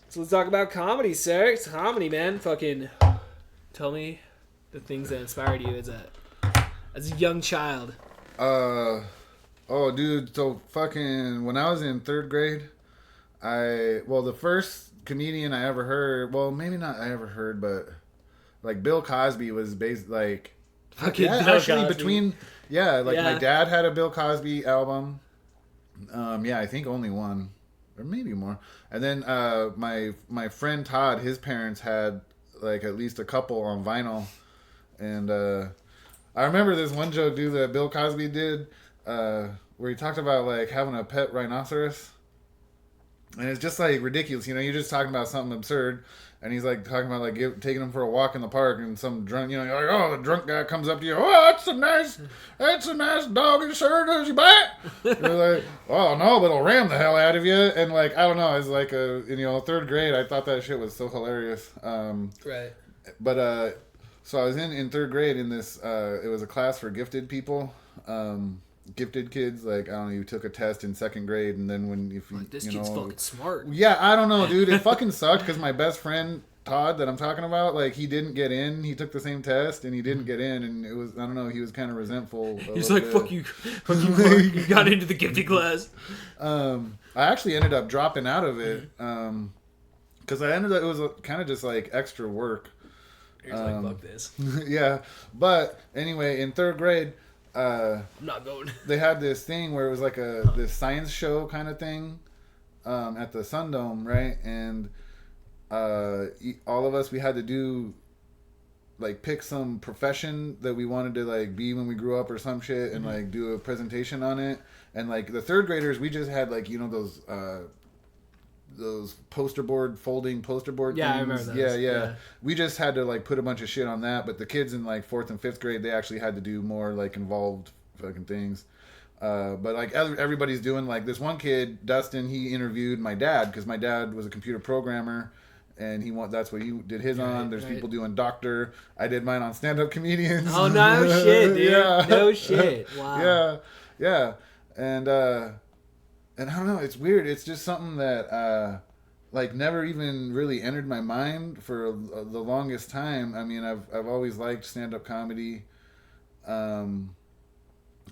So let's talk about comedy, sir. It's comedy, man. Fucking tell me the things that inspired you as a young child. Oh, dude. So fucking when I was in third grade, the first comedian I ever heard. Well, maybe not I ever heard, but like Bill Cosby was based like. Fucking Yeah, Bill actually Cosby. my dad had a Bill Cosby album. I think only one, or maybe more. And then my friend Todd, his parents had like at least a couple on vinyl, and I remember this one joke, dude, that Bill Cosby did, where he talked about like having a pet rhinoceros, and it's just like ridiculous, you're just talking about something absurd. And he's like talking about like taking him for a walk in the park, and some drunk, you're like, oh, the drunk guy comes up to you, oh, that's a nice dog and shirt, does you bite? You're like, oh no, but it'll ram the hell out of you. And like, I don't know, it's like third grade, I thought that shit was so hilarious. Right. But so I was in third grade in this. It was a class for gifted people, gifted kids. Like I don't know, you took a test in second grade, and then This kid's fucking smart. yeah, I don't know, dude. It fucking sucked because my best friend Todd that I'm talking about, like he didn't get in. He took the same test and he didn't get in, and it was I don't know. He was kind of resentful. He's like, fuck you, Mark. You got into the gifted class. I actually ended up dropping out of it because it was kind of just like extra work. He's like, fuck this. Yeah, but anyway, in third grade. I'm not going. They had this thing where it was like this science show kind of thing at the Sundome, right? And all of us, we had to do like pick some profession that we wanted to like be when we grew up or some shit, and like do a presentation on it. And like the third graders, we just had like those folding poster board Yeah, I things. remember those. Yeah. We just had to like put a bunch of shit on that, but the kids in like 4th and 5th grade, they actually had to do more like involved fucking things. But like everybody's doing, like this one kid, Dustin, he interviewed my dad because my dad was a computer programmer, and that's what he did his on. There's people doing doctor. I did mine on stand-up comedians. Oh no shit, dude. Yeah. No shit. Wow. Yeah. And I don't know, it's weird. It's just something that like never even really entered my mind for the longest time. I mean, I've always liked stand-up comedy.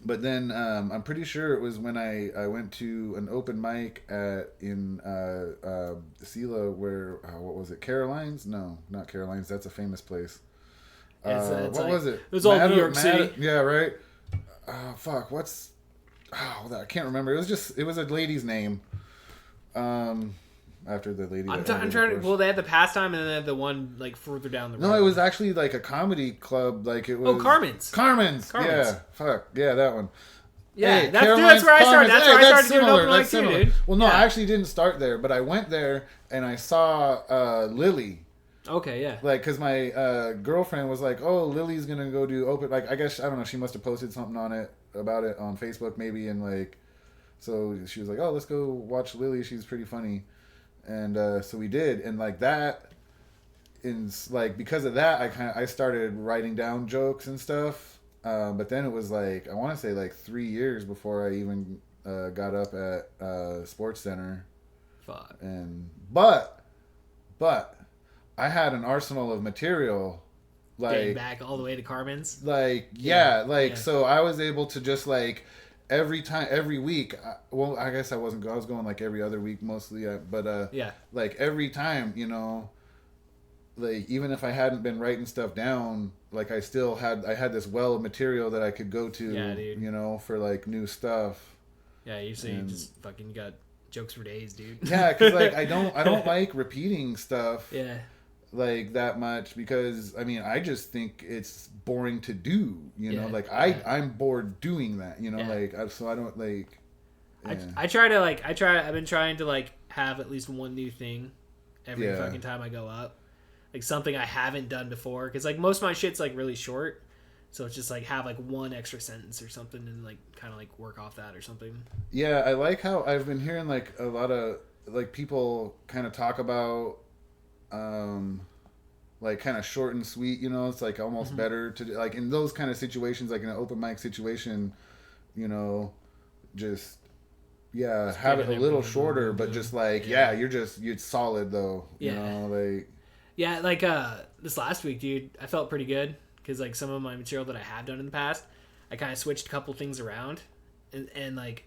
But then I'm pretty sure it was when I went to an open mic in Sela, where what was it? Caroline's? No, not Caroline's. That's a famous place. It's what like- was it? It was all New York City. Yeah, right. Fuck. I can't remember. It was a lady's name. After the lady. I'm that ended, trying of to. course. Well, they had the pastime, and then they had the one like further down the road. No, it was actually like a comedy club. Like it was. Oh, Carmen's. Carmen's. Carmen's. Yeah. Fuck. Yeah, that one. Yeah, Hey, that's Caroline's where I started. Carmen's. That's Hey, where I started that's doing similar, open mic that's too, similar. dude. Well, no, Yeah. I actually didn't start there, but I went there and I saw Lily. Okay, yeah. Like, cause my girlfriend was like, "Oh, Lily's gonna go do open." Like, I guess I don't know. She must have posted something about it on Facebook, maybe, and like, so she was like, "Oh, let's go watch Lily. She's pretty funny," and so we did, and like that, because of that, I started writing down jokes and stuff. But then it was like I want to say like 3 years before I even got up at Sports Center, Fuck. but I had an arsenal of material, Getting like back all the way to Carmen's. yeah. Yeah. So I was able to just like every week. I guess I wasn't. I was going like every other week mostly. But Yeah. like every time, like even if I hadn't been writing stuff down, like I had this well of material that I could go to, Yeah, dude. you know, for like new stuff. Yeah, you say you And- just fucking got jokes for days, dude. Yeah, because like I don't like repeating stuff Yeah. like that much because I mean I just think it's boring to do, you know, Yeah, like yeah. I'm bored doing that, you know, Yeah. like so I don't like. Yeah. I've been trying to like have at least one new thing every Yeah. fucking time I go up, like something I haven't done before. Because like most of my shit's like really short, so it's just like have like one extra sentence or something and like kind of like work off that or something. Yeah, I like how I've been hearing like a lot of like people kind of talk about like kind of short and sweet, you know, it's like almost better to like in those kind of situations, like in an open mic situation, you know, just have it a bring it little in, shorter, but just like you're solid though, you Yeah. know, like Yeah, like this last week, dude, I felt pretty good because like some of my material that I have done in the past, I kind of switched a couple things around, and like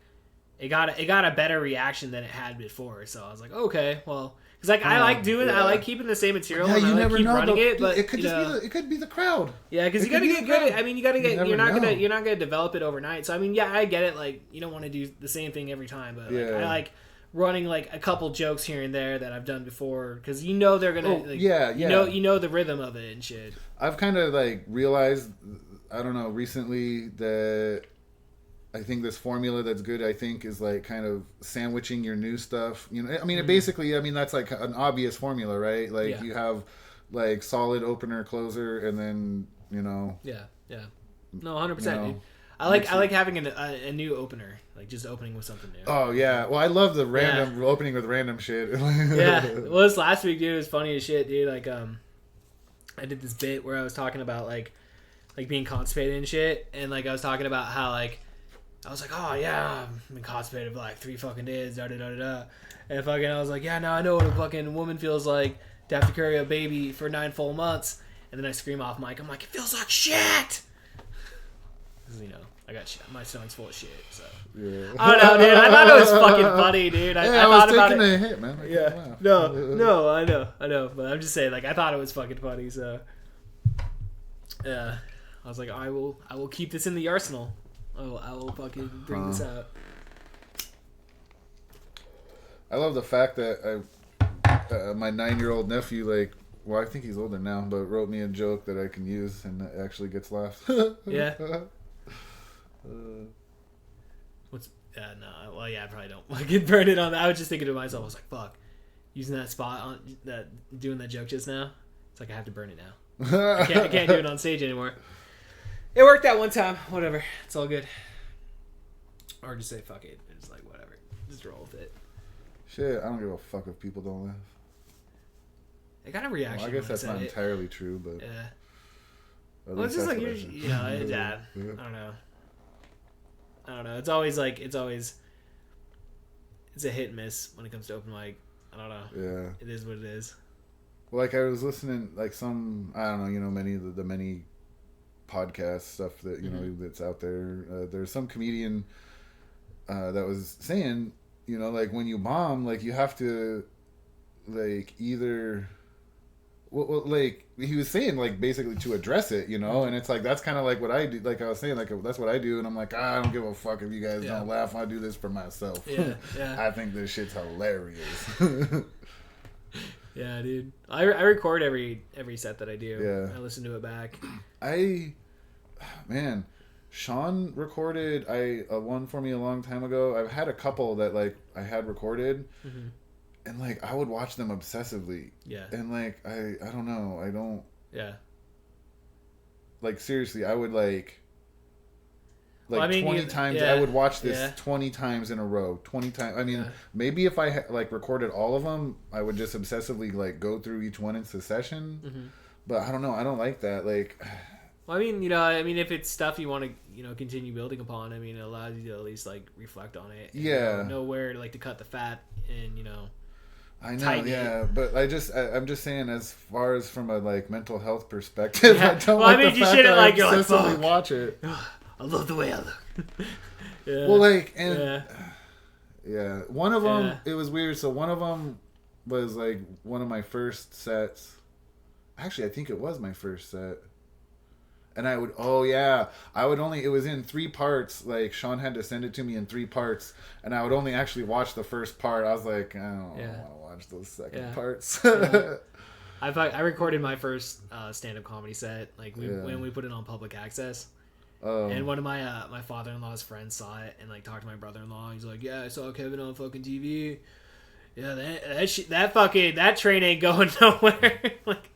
it got a better reaction than it had before. So I was like, okay, well, because like I like doing, I like keeping the same material. yeah, and I you like never keep know. running Though, it, but it could you just know, it could be the crowd. yeah, because It you gotta could be get the good. crowd. I mean, you gotta You get. never You're not know. gonna develop it overnight. So I mean, yeah, I get it. Like you don't want to do the same thing every time, but like, Yeah. I like running like a couple jokes here and there that I've done before because you know they're gonna. Oh, like, yeah. You know the rhythm of it and shit. I've kind of like realized, I don't know, recently that I think this formula that's good, I think, is like kind of sandwiching your new stuff. You know, I mean, it basically, I mean, that's like an obvious formula, right? Like Yeah. you have like solid opener, closer, and then, you know, Yeah, yeah. No, 100%. You know, Dude. I like having a new opener, like just opening with something new. oh yeah. Well, I love the random opening with random shit. Yeah. Well, this last week, dude, it was funny as shit, dude. Like, I did this bit where I was talking about like being constipated and shit, and like I was talking about how like I was like, oh yeah, I've been constipated for like 3 fucking days, da da da da da, and fucking I was like, yeah, now I know what a fucking woman feels like to have to carry a baby for 9 full months, and then I scream off mic, I'm like, it feels like shit. 'Cause, you know, I got shit. My stomach's full of shit, so. Yeah. I don't know, dude. I thought it was fucking funny, dude. I I thought was about taking it. a hit, man. I Yeah. can't laugh. No, I know. But I'm just saying, like, I thought it was fucking funny, so. Yeah. I was like, I will keep this in the arsenal. I will fucking bring this out. I love the fact that my 9-year-old nephew, like, well, I think he's older now, but wrote me a joke that I can use and it actually gets laughs. Yeah. What's no? Well, yeah, I probably don't fucking burn it on that. I was just thinking to myself, I was like, fuck, using that spot on that, doing that joke just now. It's like I have to burn it now. I can't do it on stage anymore. It worked that one time. Whatever, it's all good. Or just say fuck it. It's like whatever. Just roll with it. Shit, I don't give a fuck if people don't laugh. I got a reaction. Well, I guess when that's I not said it. entirely true, but Yeah. at Well, it's least just that's like what you're, I you know, yeah. I don't know. It's always like it's a hit and miss when it comes to open mic. I don't know. Yeah. It is what it is. Well, like I was listening, like some, I don't know, you know, many of the many podcast stuff that you know that's out there. There's some comedian that was saying, you know, like when you bomb, like you have to, like either. Well, like he was saying, like basically to address it, you know, and it's like that's kind of like what I do. Like I was saying, like that's what I do, and I'm like, I don't give a fuck if you guys don't laugh. I do this for myself. Yeah, yeah. I think this shit's hilarious. Yeah, dude. I record every set that I do. Yeah. I listen to it back. Man, Sean recorded a one for me a long time ago. I've had a couple that like I had recorded, and like I would watch them obsessively. Yeah. And like I don't know, I don't Yeah. like seriously. I would like Well, I mean, 20 times. yeah, I would watch this yeah. 20 times in a row. 20 times. I mean, Yeah. maybe if I like recorded all of them, I would just obsessively like go through each one in succession. But I don't know. I don't like that. Like. Well, I mean, you know, I mean, if it's stuff you want to, you know, continue building upon, I mean, it allows you to at least like reflect on it. And, Yeah. know where like to cut the fat and, you know. I know, tighten yeah, it. but I'm just saying, as far as from a like mental health perspective, Yeah. I don't Well, I like mean, the you fact shouldn't, that like, I you're like, obsessively fuck. watch it. I love the way I look. Yeah. Well, like, and Yeah. yeah, one of them, Yeah. it was weird. So one of them was like one of my first sets, Actually, I think it was my first set. And I would, it was in 3 parts. Like, Sean had to send it to me in 3 parts. And I would only actually watch the first part. I was like, I don't want to watch those second parts. Yeah. I recorded my first stand-up comedy set, like, when we put it on public access. And one of my my father-in-law's friends saw it and, like, talked to my brother-in-law. He's like, yeah, I saw Kevin on fucking TV. Yeah, that train ain't going nowhere. Like,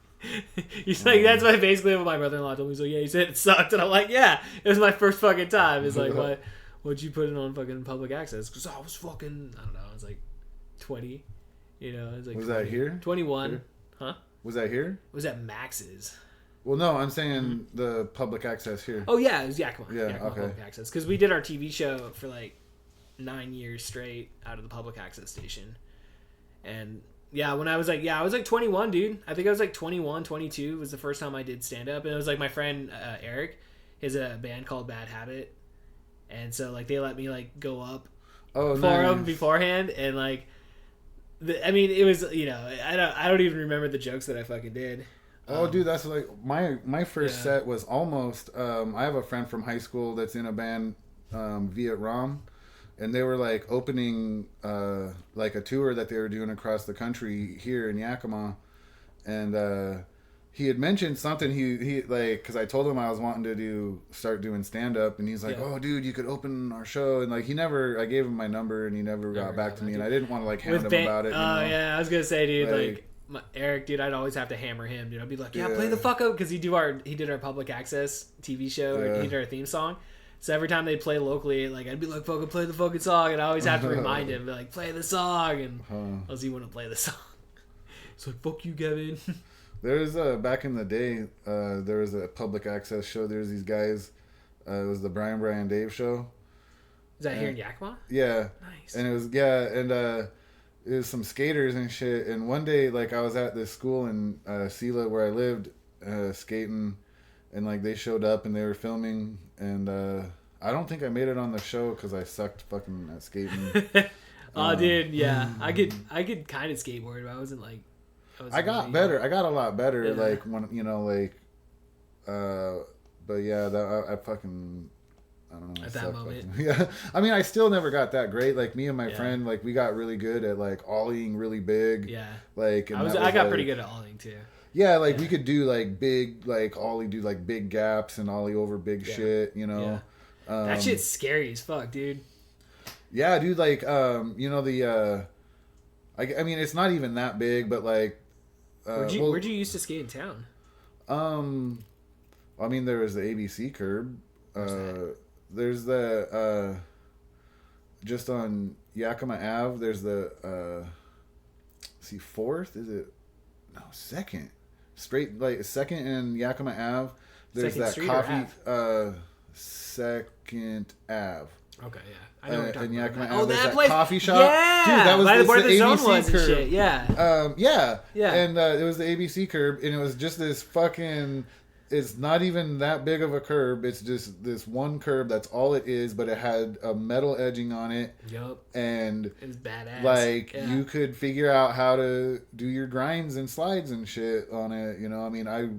he's like, that's basically what my brother-in-law told me. He's like, yeah, he said it sucked, and I'm like, yeah, it was my first fucking time. It's like, what'd you put it on fucking public access? Because I was fucking, I don't know, I was like 20, you know. It was like, was that here? 21, here? Huh? Was that here? It was at Max's. Well, no, I'm saying the public access here. Oh yeah, it was Yakima. Yeah, Yakima okay. Public access, because we did our TV show for like 9 years straight out of the public access station, and. Yeah, when I was like 21, dude. I think I was like 21, 22 was the first time I did stand-up. And it was like my friend Eric, he has a band called Bad Habit. And so, like, they let me, like, go up for them beforehand. And, like, it was, you know, I don't even remember the jokes that I fucking did. Dude, that's like, my first set was almost, I have a friend from high school that's in a band, Viet Ram. And they were like opening like a tour that they were doing across the country here in Yakima, and he had mentioned something. He like, because I told him I was wanting to start doing stand up, and he's like, "Oh, dude, you could open our show." And like, I gave him my number, and he never got back to me, and I didn't want to like hound him about it. Yeah, I was gonna say, dude, like Eric, dude, I'd always have to hammer him, dude. I'd be like, "Yeah, play the fuck up," because he did our public access TV show, and he did our theme song. So every time they'd play locally, like, I'd be like, fucking play the fucking song. And I always have to remind him, be like, play the song. And else he wouldn't play the song. So like, fuck you, Kevin. There was, back in the day, there was a public access show. There was these guys. It was the Brian Dave show. Is that here in Yakima? Yeah. Nice. And it was, it was some skaters and shit. And one day, like, I was at this school in Sela where I lived, skating. And, like, they showed up and they were filming. And I don't think I made it on the show because I sucked fucking at skating. Dude, yeah. I could kind of skateboard, but I wasn't, like... I got better. I got a lot better, like, when, you know, like... but, yeah, I fucking... I don't know. At that moment. Yeah. I mean, I still never got that great. Like, me and my friend, like, we got really good at, like, ollieing really big. Yeah. Like, and I got pretty good at ollieing, too. Yeah, like, we could do, like, big, like, ollie, do, like, big gaps and ollie over big shit, you know? Yeah. That shit's scary as fuck, dude. Yeah, dude, like, you know, the, I mean, it's not even that big, but, like... where'd you used to skate in town? I mean, there was the ABC curb. There's the, just on Yakima Ave, there's the, 4th? Is it? No, 2nd. Straight, like, 2nd and Yakima Ave. There's Second that Street coffee, or 2nd Ave. Okay, yeah. I know what you're talking Yakima about. Ave, Oh, there's that place. coffee shop. Yeah. Dude, that was by where the zone ABC was curb. and shit. Yeah. Yeah. And it was the ABC curb, and it was just this fucking... It's not even that big of a curb. It's just this one curb. That's all it is. But it had a metal edging on it. Yup. And it was badass. Like, you could figure out how to do your grinds and slides and shit on it. You know, I mean, I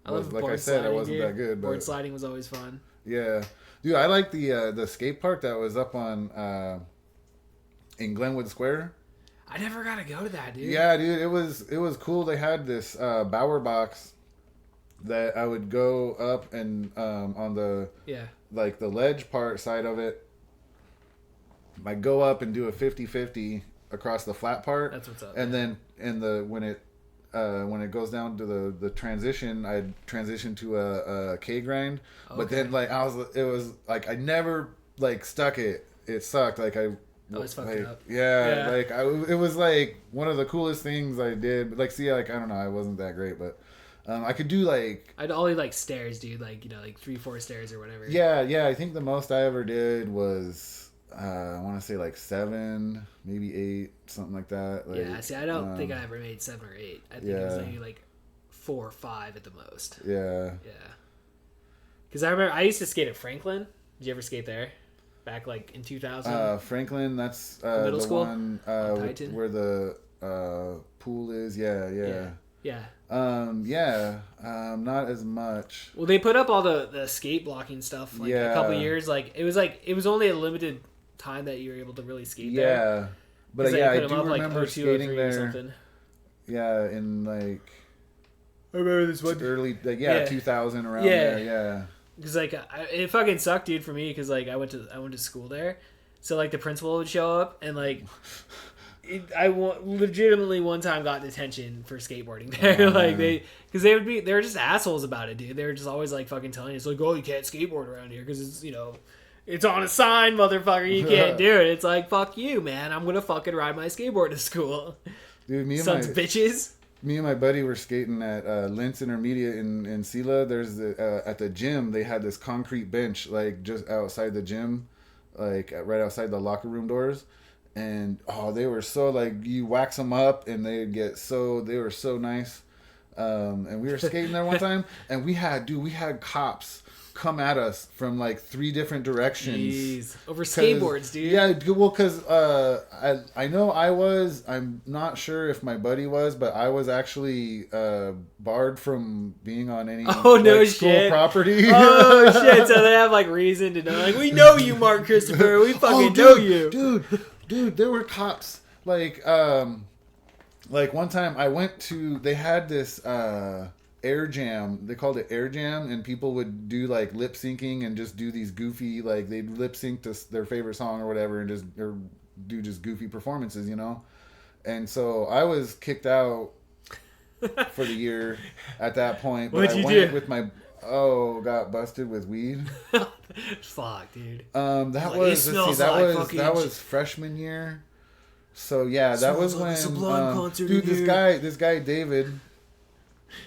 love like board I said, sliding, I wasn't dude. that good. Board But sliding was always fun. yeah, dude, I like the skate park that was up on in Glenwood Square. I never got to go to that, dude. Yeah, dude, it was cool. They had this Bower box that I would go up and on the like the ledge part side of it, I go up and do a 50-50 across the flat part. That's what's up. And then when it goes down to the transition, I'd transition to a K grind. Okay. But then like it was like I never like stuck it. It sucked. Like I always fucked it up. Yeah, like it was like one of the coolest things I did. But like, see, like I don't know, I wasn't that great, but. I could do like... I'd only like stairs, dude. Like, you know, like 3-4 stairs or whatever. Yeah. I think the most I ever did was, I want to say like 7, maybe 8, something like that. Like, yeah, see, I don't think I ever made 7 or 8. I think it was maybe like 4 or 5 at the most. Yeah. Yeah. Because I remember I used to skate at Franklin. Did you ever skate there? Back like in 2000? Franklin, that's middle the school? one where the pool is. Yeah. Yeah. Not as much. Well, they put up all the skate blocking stuff like a couple years. It was only a limited time that you were able to really skate there. Yeah, but 'Cause yeah, they I put do 'em up, remember 02, skating 03 or there. something. Yeah, in like I remember this one. early, like, Yeah. 2000 around Yeah. there. Yeah. Because it fucking sucked, dude, for me. Because I went to school there, so like the principal would show up and like. Legitimately one time got detention for skateboarding there. Because they were just assholes about it, dude. They were just always like fucking telling us like, oh, you can't skateboard around here because it's it's on a sign, motherfucker. You can't do it. It's like, fuck you, man. I'm gonna fucking ride my skateboard to school. Dude, Sons of bitches. Me and my buddy were skating at Lentz Intermediate in Sela. There's at the gym they had this concrete bench like just outside the gym, like right outside the locker room doors. And they were so like you wax them up and they were so nice. And we were skating there one time and we had cops come at us from like 3 different directions. Jeez. Over skateboards, dude. Yeah, well, because I know I'm not sure if my buddy was, but I was actually barred from being on any no school shit. property. Oh shit! So they have like reason to know. Like, we know you, Mark Christopher. We fucking know you, dude. There were cops like one time I went to. They had this Air Jam. They called it Air Jam, and people would do like lip syncing and just do these goofy like they'd lip sync to their favorite song or whatever, and do just goofy performances, And so I was kicked out for the year at that point. But What'd you went do? with my got busted with weed. Fuck, dude. That was freshman year. So yeah, that was when dude, this guy David.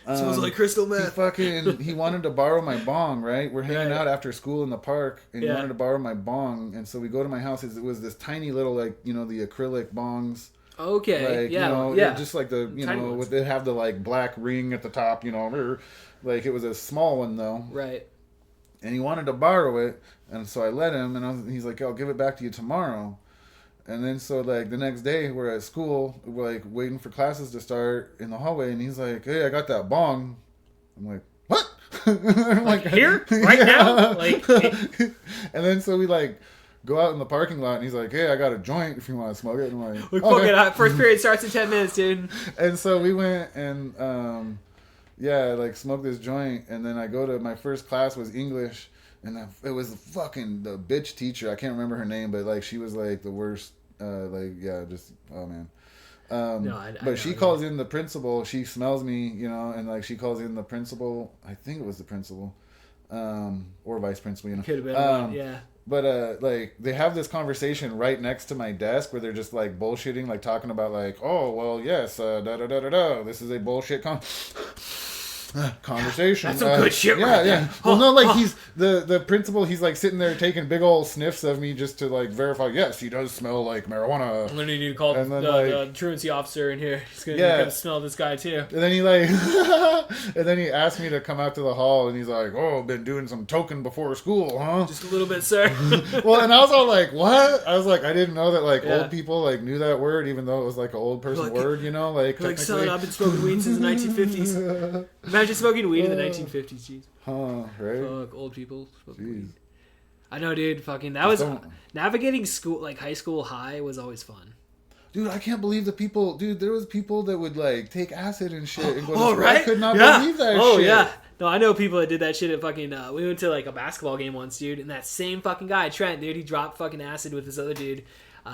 Smells like crystal meth. He wanted to borrow my bong, right? We're hanging out after school in the park, and he wanted to borrow my bong, and so we go to my house. It was this tiny little, like, the acrylic bongs. Okay, like, just like the, they have the like black ring at the top, like it was a small one though. Right. And he wanted to borrow it, and so I let him, and he's like, "I'll give it back to you tomorrow." And then so like the next day we're at school, we're like waiting for classes to start in the hallway, and he's like, "Hey, I got that bong." I'm like, "What?" I'm like, here right now, like. And then so we like go out in the parking lot, and he's like, "Hey, I got a joint if you want to smoke it." And I'm like, okay. First period starts in 10 minutes, dude. And so we went and like smoked this joint, and then I go to my first class was English. And it was the bitch teacher. I can't remember her name, but like she was like the worst. Oh man. But she calls in the principal. She smells me, and like she calls in the principal. I think it was the principal, or vice principal. Could have been one, yeah. But like they have this conversation right next to my desk where they're just like bullshitting, like talking about like, oh well, yes, da da da da da. This is a bullshit conversation. That's some good shit, right? Yeah. Well, no, like he's the principal. He's like sitting there taking big old sniffs of me just to like verify. Yes, he does smell like marijuana. I'm gonna need to call the truancy officer in here. He's gonna come smell this guy too. And then he asked me to come out to the hall, and he's like, "Oh, been doing some token before school, huh?" Just a little bit, sir. Well, and I was all like, "What?" I was like, I didn't know that like old people like knew that word, even though it was like an old person word, Like, son, I've been smoking weed since the 1950s. Imagine smoking weed in the 1950s, jeez. Huh, right? Fuck, old people smoking weed. I know, dude. Fucking, that was navigating school, like high school high, was always fun. Dude, I can't believe there was people that would like take acid and shit and go to school. Right? I could not believe that shit. Oh, yeah. No, I know people that did that shit at fucking, we went to like a basketball game once, dude, and that same fucking guy, Trent, dude, he dropped fucking acid with this other dude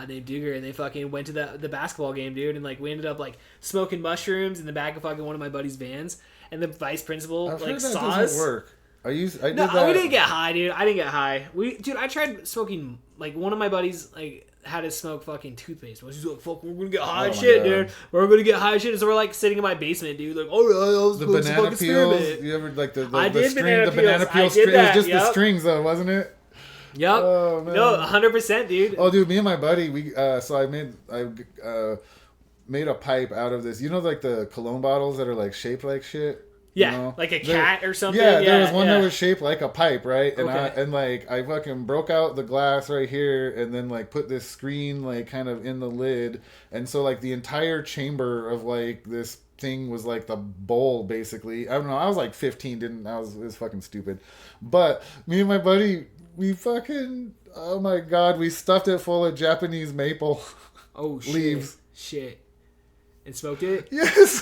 named Duger, and they fucking went to the basketball game, dude, and like we ended up like smoking mushrooms in the back of fucking one of my buddy's vans, and the vice principal like saw us. Work. We didn't get high, dude. I didn't get high. I tried smoking, like one of my buddies like had to smoke fucking toothpaste. He's like, "Fuck, we're gonna get high shit, dude. We're gonna get high shit." And so we're like sitting in my basement, dude. Like, oh, the banana peels. You ever like the banana peel string? It was just the strings, though, wasn't it? Yep. Oh, man. No, 100%, dude. Oh, dude, me and my buddy, I made a pipe out of this. Like the cologne bottles that are like shaped like shit. Yeah, like a cat or something. Yeah, there was one that was shaped like a pipe, right? And okay. I fucking broke out the glass right here, and then like put this screen like kind of in the lid, and so like the entire chamber of like this thing was like the bowl, basically. I don't know. I was like 15. It was fucking stupid. But me and my buddy, we fucking, oh my God, we stuffed it full of Japanese maple Oh shit! leaves. Shit. And smoked it. Yes.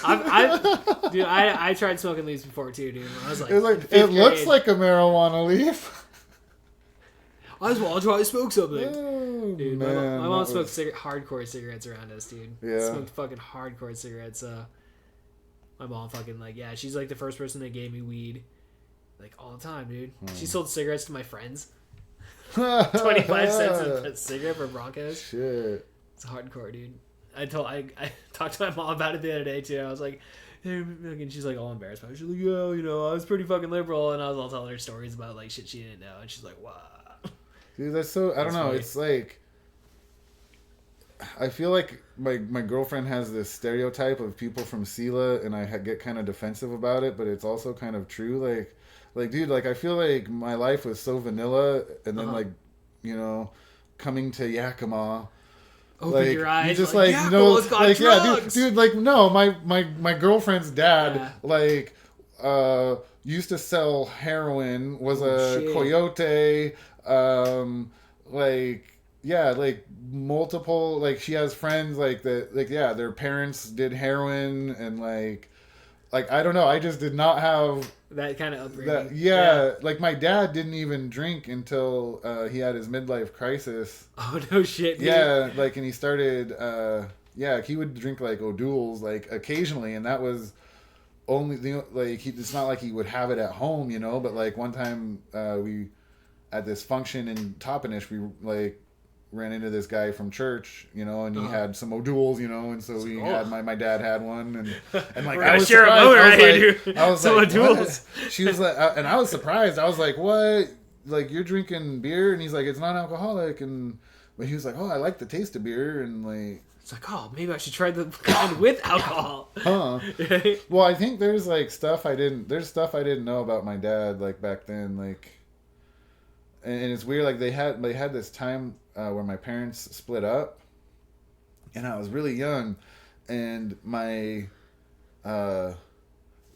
Dude, I tried smoking leaves before too, dude. When I was like, It's like it looks like a marijuana leaf. I just want to try to smoke something. Oh, Dude, man, my mom that smoked was- hardcore cigarettes around us, dude. Yeah. Smoked fucking hardcore cigarettes. My mom fucking like, yeah, she's like the first person that gave me weed, like all the time, dude. She sold cigarettes to my friends. 25 cents a cigarette for Broncos. Shit. It's hardcore, dude. I talked to my mom about it the other day too. I was like, hey, and she's like all embarrassed about it. She's like, yo, you know, I was pretty fucking liberal, and I was all telling her stories about like shit she didn't know, and she's like, wow. Dude, that's so. I don't know. funny. It's like. I feel like my girlfriend has this stereotype of people from Sela, and I get kind of defensive about it, but it's also kind of true. Like, dude, like I feel like my life was so vanilla, and then like, you know, coming to Yakima. Open Like, your eyes. you just like, like, you know, Yakima's got like drugs. yeah, dude, like no, my girlfriend's dad Yeah. like used to sell heroin, was a shit. coyote, like yeah, like multiple, like she has friends like that, like yeah, their parents did heroin, and like I don't know, I just did not have That kind of upbringing. that. Yeah, like my dad didn't even drink until he had his midlife crisis. Oh no shit. Dude. Yeah, like, and he started, yeah, he would drink like O'Doul's like occasionally, and that was only the like it's not like he would have it at home, you know. But like one time, we at this function in Toppenish, we like ran into this guy from church, you know, and he had some O'Doul's, you know, and so we had my dad had one, and like We're I gonna was share a surprised. moment I was right here, like, dude. I was Some like, O'Doul's. what? She was like, and I was surprised. I was like, what? Like you're drinking beer? And he's like, it's non-alcoholic, and but he was like, oh, I like the taste of beer, and like, It's like, oh, maybe I should try the kind with alcohol. huh? Well, I think there's like stuff I didn't know about my dad like back then, like, and it's weird. Like they had this time where my parents split up, and I was really young, and my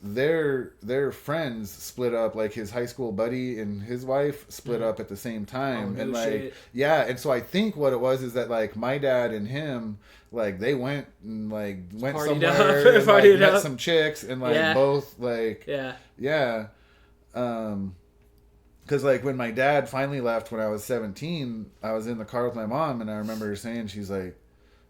their friends split up, like his high school buddy and his wife split up at the same time. Oh, no and like shit. yeah, and so I think what it was is that like my dad and him, like they went Partied somewhere up. and like, Partied met up. some chicks, and like Yeah. both like Yeah. because like when my dad finally left when I was 17, I was in the car with my mom, and I remember her saying, she's like,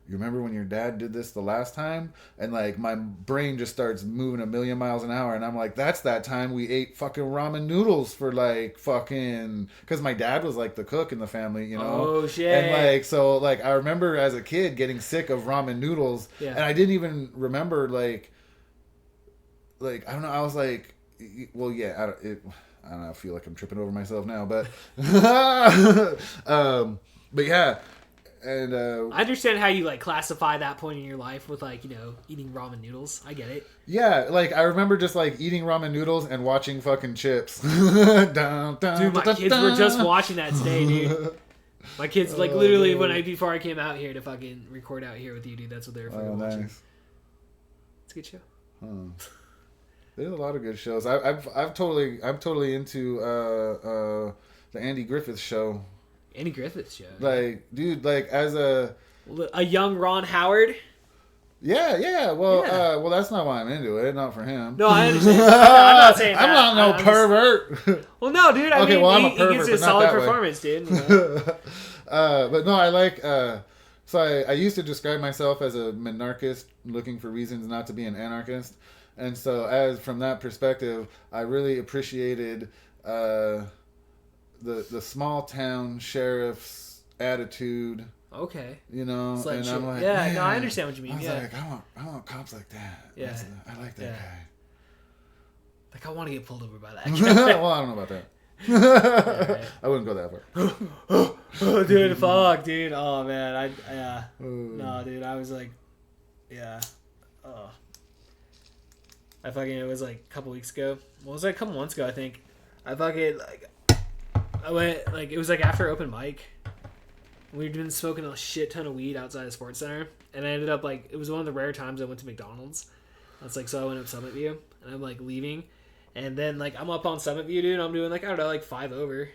you remember when your dad did this the last time? And like my brain just starts moving a million miles an hour, and I'm like, that's that time we ate fucking ramen noodles for like fucking, because my dad was like the cook in the family, you know. Oh shit. And like so like I remember as a kid getting sick of ramen noodles, Yeah. and I didn't even remember like I don't know, I was like, well yeah, I don't know, I feel like I'm tripping over myself now, but but yeah. And I understand how you like classify that point in your life with like, you know, eating ramen noodles. I get it. yeah, like I remember just like eating ramen noodles and watching fucking Chips. Dude, Dude, my kids were just watching that today, dude. My kids, like, literally, before I came out here to fucking record out here with you, dude, that's what they were fucking Oh, watching. nice. It's a good show. There's a lot of good shows. I'm totally into the Andy Griffith Show. Andy Griffith show. Like, dude, like as a young Ron Howard. yeah. Well, Yeah. well, that's not why I'm into it. Not for him. No, I understand. I'm not saying I'm that. not no I'm just- pervert. Well, no, dude. I Okay, mean, well, I'm a he pervert, gives you a but not solid that way. performance, dude. You know? But no, I like. So I used to describe myself as a monarchist looking for reasons not to be an anarchist, and so as from that perspective, I really appreciated the small town sheriff's attitude. Okay. You know, It's like and shit. I'm like, Yeah, no, man, I understand what you mean, I was yeah. like, I want cops like that. Yeah. I like that Yeah. guy. Like, I want to get pulled over by that. Well, I don't know about that. I wouldn't go that far. Oh, dude, fuck, dude. Oh, man. No, dude, I was like, yeah. Oh. It was like a couple weeks ago. Well, it was like a couple months ago, I think. I went, like, it was like after open mic. We'd been smoking a shit ton of weed outside of Sports Center. And I ended up, like, it was one of the rare times I went to McDonald's. That's like, so I went up Summit View, and I'm like leaving, and then like I'm up on Summit View, dude. And I'm doing like, I don't know, like 5 over,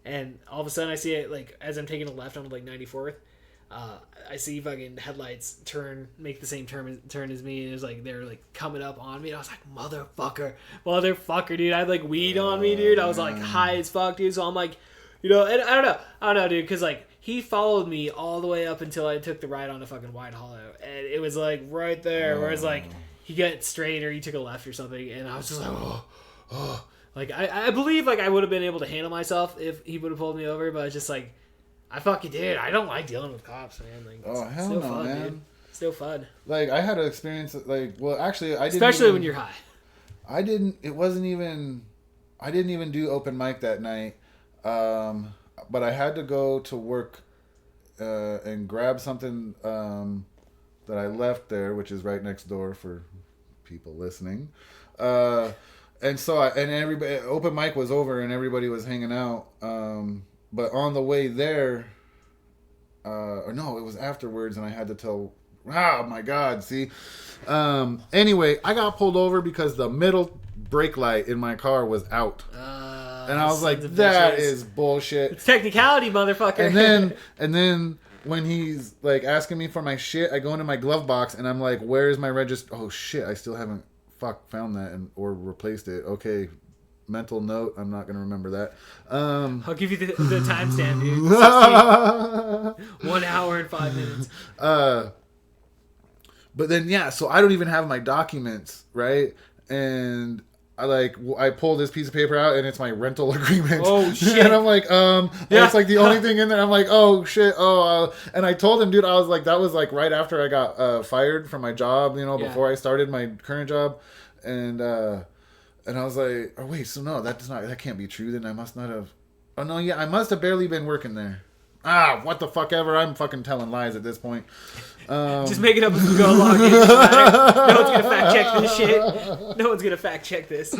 and all of a sudden I see it like as I'm taking a left on like 94th. I see fucking headlights make the same turn as me, and it was like they're like coming up on me, and I was like, motherfucker, dude. I had like weed on me, dude. I was like high as fuck, dude. So I'm like, you know, and I don't know, dude, because like he followed me all the way up until I took the ride on the fucking Wide Hollow, and it was like right there where it's like he got straight or he took a left or something, and I was just like, oh. Like I believe like I would have been able to handle myself if he would have pulled me over, but it's just like. I fucking did. I don't like dealing with cops, man. Like, Oh, hell still no, fun, man. dude. Still fun. Like, I had an experience, like, well, actually, I didn't. Especially when you're high. I didn't even do open mic that night. But I had to go to work and grab something that I left there, which is right next door for people listening. And so, everybody, open mic was over and everybody was hanging out. But on the way there, or no, it was afterwards, and I had to tell. Oh my God! See. Anyway, I got pulled over because the middle brake light in my car was out, and I was like, "That is bullshit." It's technicality, motherfucker. And then when he's like asking me for my shit, I go into my glove box and I'm like, "Where is my register?" Oh shit! I still haven't found that or replaced it. Okay. Mental note, I'm not going to remember that. I'll give you the timestamp, dude. 1 hour and 5 minutes. But then, yeah, so I don't even have my documents, right? And I pull this piece of paper out and it's my rental agreement. Oh, shit. And I'm like, it's like the only thing in there. I'm like, oh, shit. And I told him, dude, I was like, that was like right after I got fired from my job, you know, before I started my current job. And I was like, oh, wait, so no, that can't be true. Then I must not have. Oh, no, yeah, I must have barely been working there. What the fuck ever. I'm fucking telling lies at this point. Just make it up as we go along. No one's going to fact check this shit. No one's going to fact check this.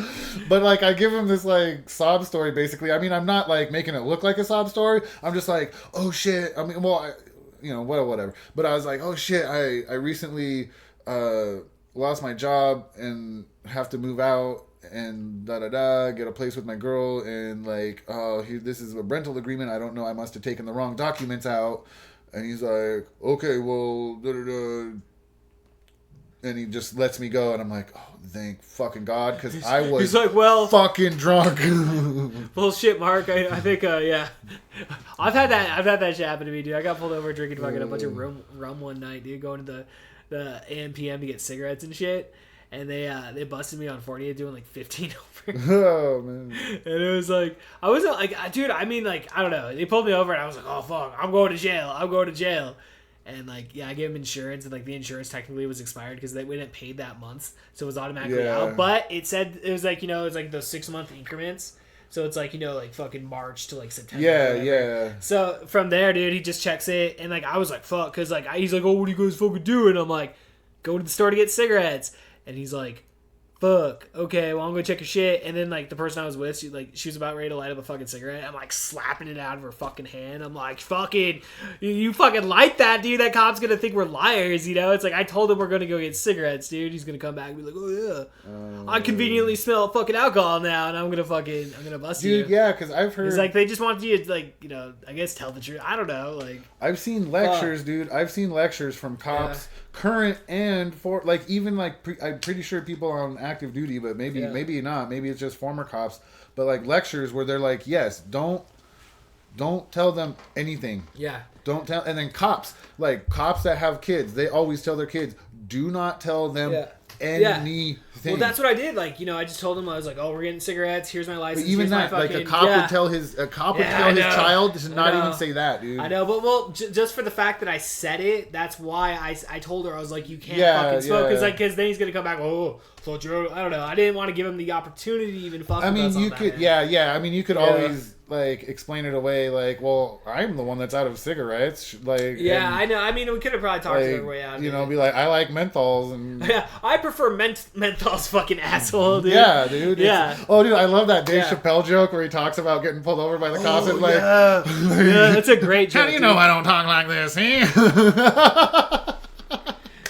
But, like, I give him this, like, sob story, basically. I mean, I'm not, like, making it look like a sob story. I'm just like, oh, shit. I mean, well, whatever. But I was like, oh, shit, I recently lost my job and have to move out. And get a place with my girl, and like, this is a rental agreement. I don't know. I must have taken the wrong documents out. And he's like, okay, well, and he just lets me go. And I'm like, oh, thank fucking God, because I was he's like, well, fucking drunk. Bullshit, Mark. I think, yeah. I've had that shit happen to me, dude. I got pulled over drinking fucking a bunch of rum one night, dude, going to the AM/PM to get cigarettes and shit. And they busted me on 40th doing like 15 over. Oh, man. And it was like, I wasn't like, dude, I mean, like, I don't know. They pulled me over and I was like, oh, fuck, I'm going to jail. And like, yeah, I gave them insurance, and like the insurance technically was expired because we didn't pay that month. So it was automatically out. But it said, it was like, you know, it's like those 6-month increments. So it's like, you know, like fucking March to like September. Yeah. So from there, dude, he just checks it. And like, I was like, fuck. Because like, he's like, oh, what do you guys fucking do? And I'm like, go to the store to get cigarettes. And he's like, fuck, okay, well, I'm going to check your shit. And then, like, the person I was with, she was about ready to light up a fucking cigarette. I'm, like, slapping it out of her fucking hand. I'm like, fucking, you fucking light that, dude. That cop's going to think we're liars, you know? It's like, I told him we're going to go get cigarettes, dude. He's going to come back and be like, oh, yeah. I conveniently smell fucking alcohol now, and I'm going to bust you. Dude, yeah, because I've heard. It's like, they just want you to, like, you know, I guess tell the truth. I don't know, like. I've seen lectures, dude. I've seen lectures from cops. Yeah. Current and for like even like I'm pretty sure people on active duty, but maybe not. Maybe it's just former cops. But like lectures where they're like, yes, don't tell them anything. Yeah. Don't tell. And then cops that have kids, they always tell their kids, do not tell them anything. Well, that's what I did. Like, you know, I just told him, I was like, oh, we're getting cigarettes. Here's my license. But even that, like a cop would tell his child to not even say that, dude. I know, but just for the fact that I said it, that's why I told her, I was like, you can't fucking smoke, because then he's gonna come back. Oh, so I don't know. I didn't want to give him the opportunity to even fuck. I mean, you could, I mean, you could always like explain it away, like, well, I'm the one that's out of cigarettes, like. Yeah, I know. I mean, we could have probably talked our way out. You know, be like, I like menthols, and yeah, I prefer menthols, fucking asshole, dude. Yeah, dude. Yeah. Oh, dude, I love that Dave Chappelle joke where he talks about getting pulled over by the cops. And like, yeah, that's a great joke. How do you know I don't talk like this?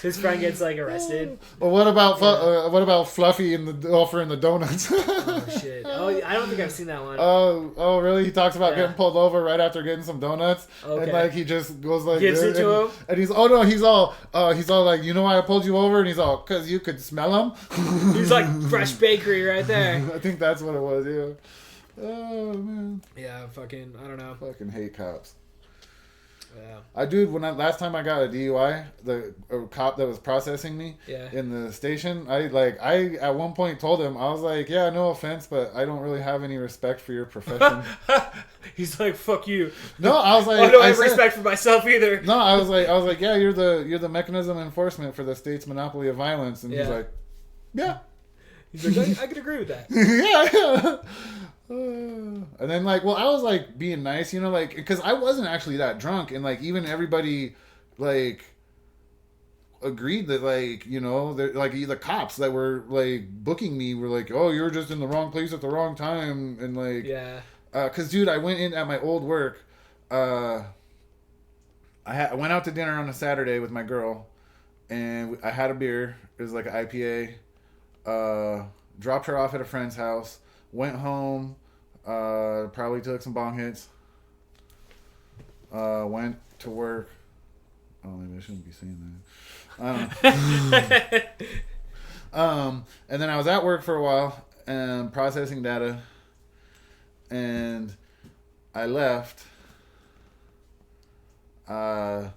His friend gets like arrested. Or what about Fluffy and the offering the donuts? Oh shit! Oh, I don't think I've seen that one. Oh, really? He talks about Yeah. getting pulled over right after getting some donuts, Okay. and like he just goes like Gives this, it to and, him? and he's all like, you know why I pulled you over? And he's all, cause you could smell him. He's like fresh bakery right there. I think that's what it was. Yeah. Oh man, Yeah, fucking. I don't know. fucking hate cops. Yeah. Last time I got a DUI, the cop that was processing me Yeah. in the station, I at one point told him, I was like, yeah, no offense, but I don't really have any respect for your profession. He's like, fuck you. No, I was like, I don't have said- respect for myself either. No, I was like, yeah, you're the mechanism enforcement for the state's monopoly of violence, and he's Yeah. like, yeah, He's like, I can agree with that. yeah. And then like, well, I was like being nice, like, because I wasn't actually that drunk, and like even everybody like agreed that like like the cops that were like booking me were like, oh, you're just in the wrong place at the wrong time, and like Yeah. because dude, I went in at my old work. I went out to dinner on a Saturday with my girl, and I had a beer. It was like an IPA. Dropped her off at a friend's house. Went home. Probably took some bong hits. Went to work. Oh, maybe I shouldn't be saying that. And then I was at work for a while and processing data. And I left. Or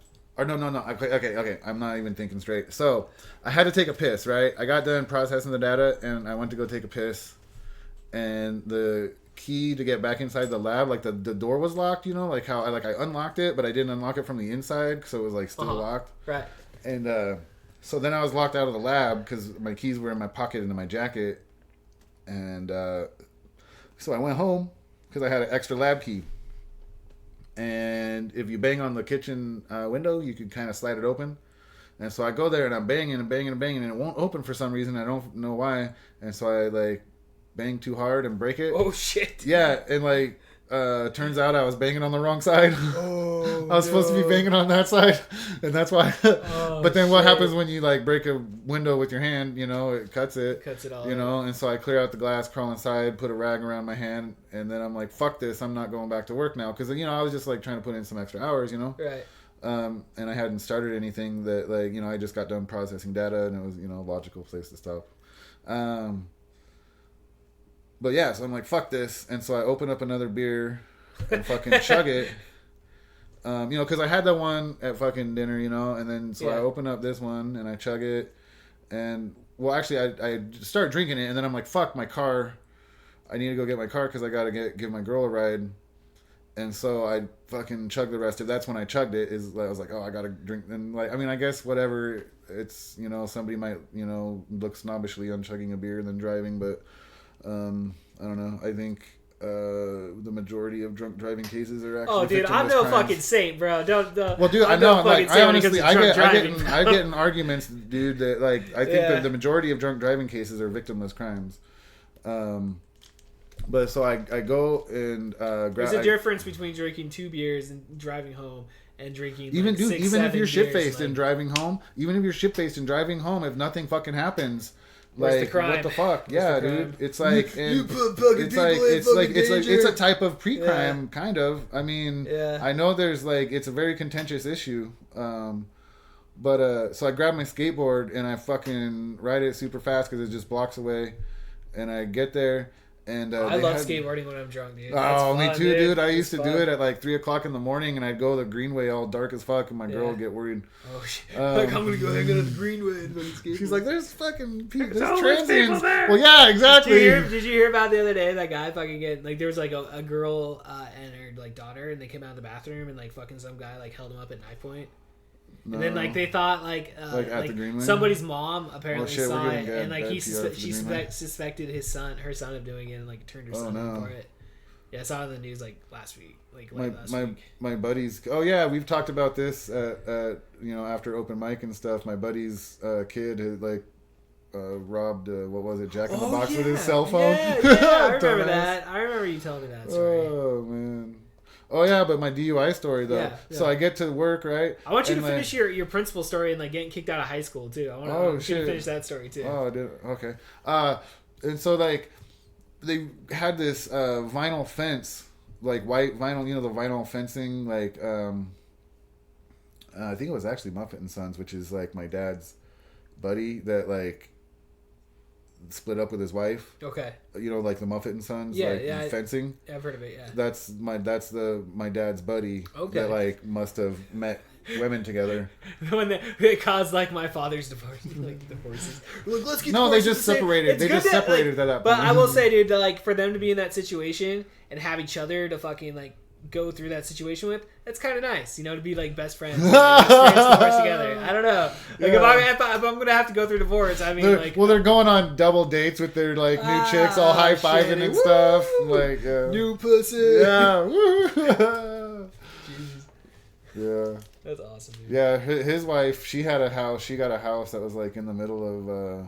no. Okay. I'm not even thinking straight. So I had to take a piss, right? I got done processing the data, and I went to go take a piss. And the key to get back inside the lab, like the door was locked, like how I unlocked it, but I didn't unlock it from the inside, so it was like still locked. Right. And so then I was locked out of the lab because my keys were in my pocket and in my jacket. And so I went home because I had an extra lab key. And if you bang on the kitchen window, you could kind of slide it open. And so I go there and I'm banging and banging and banging, and it won't open for some reason. I don't know why. And so I like bang too hard and break it. Oh shit. Yeah, and like turns out I was banging on the wrong side. Oh, I was supposed to be banging on that side, and that's why. But then what shit. happens when you like break a window with your hand? It cuts it. Cuts it all. And so I clear out the glass, crawl inside, put a rag around my hand, and then I'm like, "Fuck this! I'm not going back to work now." Because I was just like trying to put in some extra hours, Right. and I hadn't started anything that like I just got done processing data, and it was a logical place to stop. But yeah, so I'm like, fuck this. And so I open up another beer and fucking chug it. Because I had that one at fucking dinner, and then so I open up this one and I chug it. And, well, actually, I start drinking it, and then I'm like, fuck, my car. I need to go get my car because I got to give my girl a ride. And so I fucking chugged the rest of it. That's when I chugged it. I was like, oh, I got to drink. And, like, I mean, I guess whatever. It's, somebody might, look snobbishly on chugging a beer and then driving, but... I don't know. I think the majority of drunk driving cases are actually. Oh, dude, I'm victimless no crimes. fucking saint, bro. Don't. Well, dude, I I'm know. no Like, fucking I saint when it comes honestly, to I drunk driving. get in arguments, dude. That like I think the majority of drunk driving cases are victimless crimes. But so I go and grab. There's a difference between drinking 2 beers and driving home and drinking Even like dude, 6, even 7 if you're shit faced beers, and driving home, if nothing fucking happens. Where's the Like crime? what the fuck? Where's Yeah, the crime? dude. It's like You put fucking people in fucking danger. it's a type of pre-crime kind of. I mean, Yeah. I know there's like it's a very contentious issue. But so I grab my skateboard and I fucking ride it super fast because it just blocks away, and I get there. And I they love had- skateboarding when I'm drunk, dude. Oh, That's me fun, too, dude. I It's used to fun. do it at like 3:00 in the morning, and I'd go the Greenway all dark as fuck, and my girl Yeah. would get worried. Oh shit! Like, I'm gonna go hang out at the Greenway and fucking skateboard. She's like, "There's fucking there's always transients." people there. Well, yeah, exactly. Did you hear about the other day that guy fucking get like there was like a girl and her like daughter and they came out of the bathroom and like fucking some guy like held them up at knife point. And then like they thought like at the Greenway? somebody's mom apparently shit, we're saw getting it bad- and like bad he PR for the she Greenway. suspected her son of doing it and like turned her Oh, son in no. for it. Yeah, I saw it in the news like last week, like my late last my week. my buddies. Oh yeah, we've talked about this after open mic and stuff. My buddy's kid had like robbed what was it, Jack in the Box with his cell phone. Yeah, I remember Dumbass. that. I remember you telling me that story. Oh man. Oh yeah, but my DUI story though. Yeah, So yeah. I get to work, right? I want you and, to finish your principal story and like getting kicked out of high school too. I want you shit. to finish that story too. Oh, I did. Okay. And so like they had this vinyl fence, like white vinyl, the vinyl fencing, like I think it was actually Muffet and Sons, which is like my dad's buddy that like split up with his wife. Okay. Like the Muffet and Sons, fencing. I've heard of it. Yeah. That's my dad's buddy. Okay. That like must have met women together. When it caused like my father's divorce, like divorces. We're like, let's get No, they divorced just at the same- separated. It's They good just that, separated like, at that But point. I will say, dude, that, like for them to be in that situation and have each other to fucking like go through that situation with, that's kind of nice, to be like best friends, and, like, experience divorce together. I don't know, like if I'm gonna have to go think I mean, like, they're going on double dates with their like new chicks, all high fiving shit. and stuff. Like New pussy. yeah, woo. Yeah. that's awesome, dude. Yeah, his wife, she got a house that was like in the middle of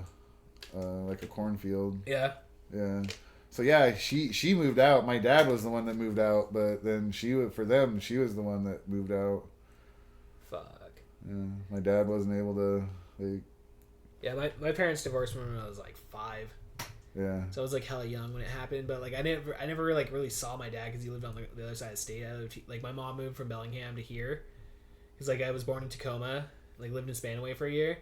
like a cornfield. Yeah. Yeah. So yeah, she moved out. My dad was the one that moved out, but then she was the one that moved out. Fuck. Yeah. My dad wasn't able to Yeah, my parents divorced when I was like 5. yeah. So I was like hella young when it happened, but like I never like really saw my dad because he lived on the other side of the state. Like my mom moved from Bellingham to here because like I was born in Tacoma, like lived in Spanaway for a year,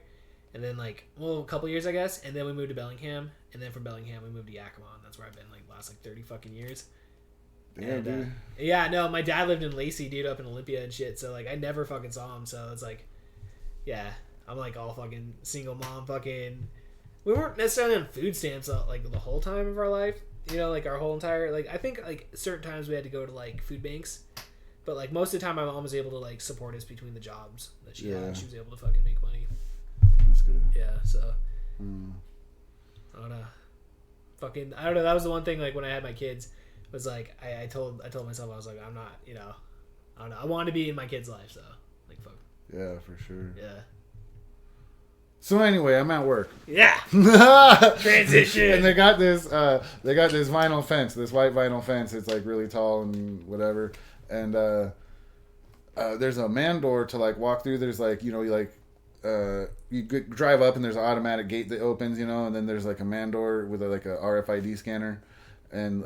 and then like a couple years I guess, and then we moved to Bellingham, and then from Bellingham we moved to Yakima. And that's where I've been like the last like 30 fucking years. Damn, And, dude. yeah, no, my dad lived in Lacey, dude, up in Olympia and shit. So like I never fucking saw him. So it's like, yeah, I'm like all fucking single mom fucking. We weren't necessarily on food stamps like the whole time of our life, like our whole entire like I think like certain times we had to go to like food banks, but like most of the time my mom was able to like support us between the jobs that she had. She was able to fucking make money. That's good. Yeah, so I don't know. Fucking I don't know. That was the one thing like when I had my kids was like I told myself I was like I'm not I don't know. I want to be in my kids' life, so like fuck. Yeah, for sure. Yeah. So anyway, I'm at work. Yeah. Transition. And they got this vinyl fence, this white vinyl fence. It's like really tall and whatever. And there's a man door to like walk through. There's like you drive up and there's an automatic gate that opens, and then there's like a man door with like a RFID scanner, and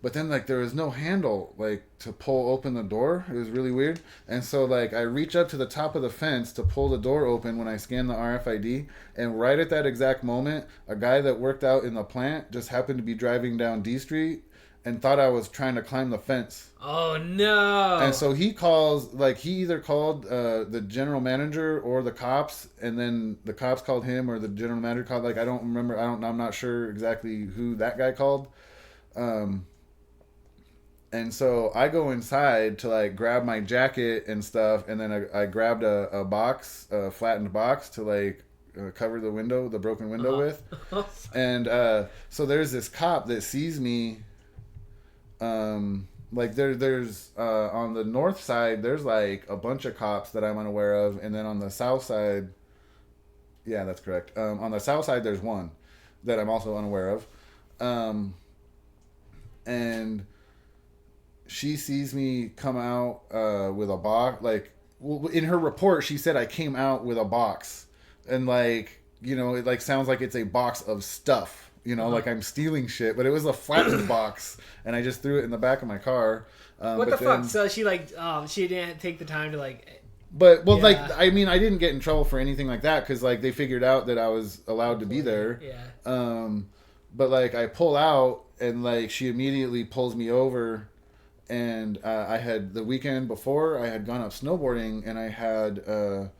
but then like there was no handle like to pull open the door. It was really weird. And so like I reach up to the top of the fence to pull the door open when I scan the RFID, and right at that exact moment, a guy that worked out in the plant just happened to be driving down D Street and thought I was trying to climb the fence. Oh no. And so he either called the general manager or the cops, and then the cops called him or the general manager called, like I don't remember, I'm not sure exactly who that guy called. And so I go inside to like grab my jacket and stuff, and then I grabbed a box, a flattened box to like cover the broken window with. And so there's this cop that sees me. Like there's on the north side there's like a bunch of cops that I'm unaware of, and then on the south side, yeah, that's correct. On the south side there's one that I'm also unaware of. And she sees me come out with a box. Like, in her report, she said I came out with a box, and like it like sounds like it's a box of stuff. Like I'm stealing shit, but it was a flattened box, and I just threw it in the back of my car. What the fuck? So she like she didn't take the time to like. But Yeah. like I mean I didn't get in trouble for anything like that because like they figured out that I was allowed to be there. Yeah. But like I pull out and like she immediately pulls me over. And I had the weekend before I had gone up snowboarding, and I had a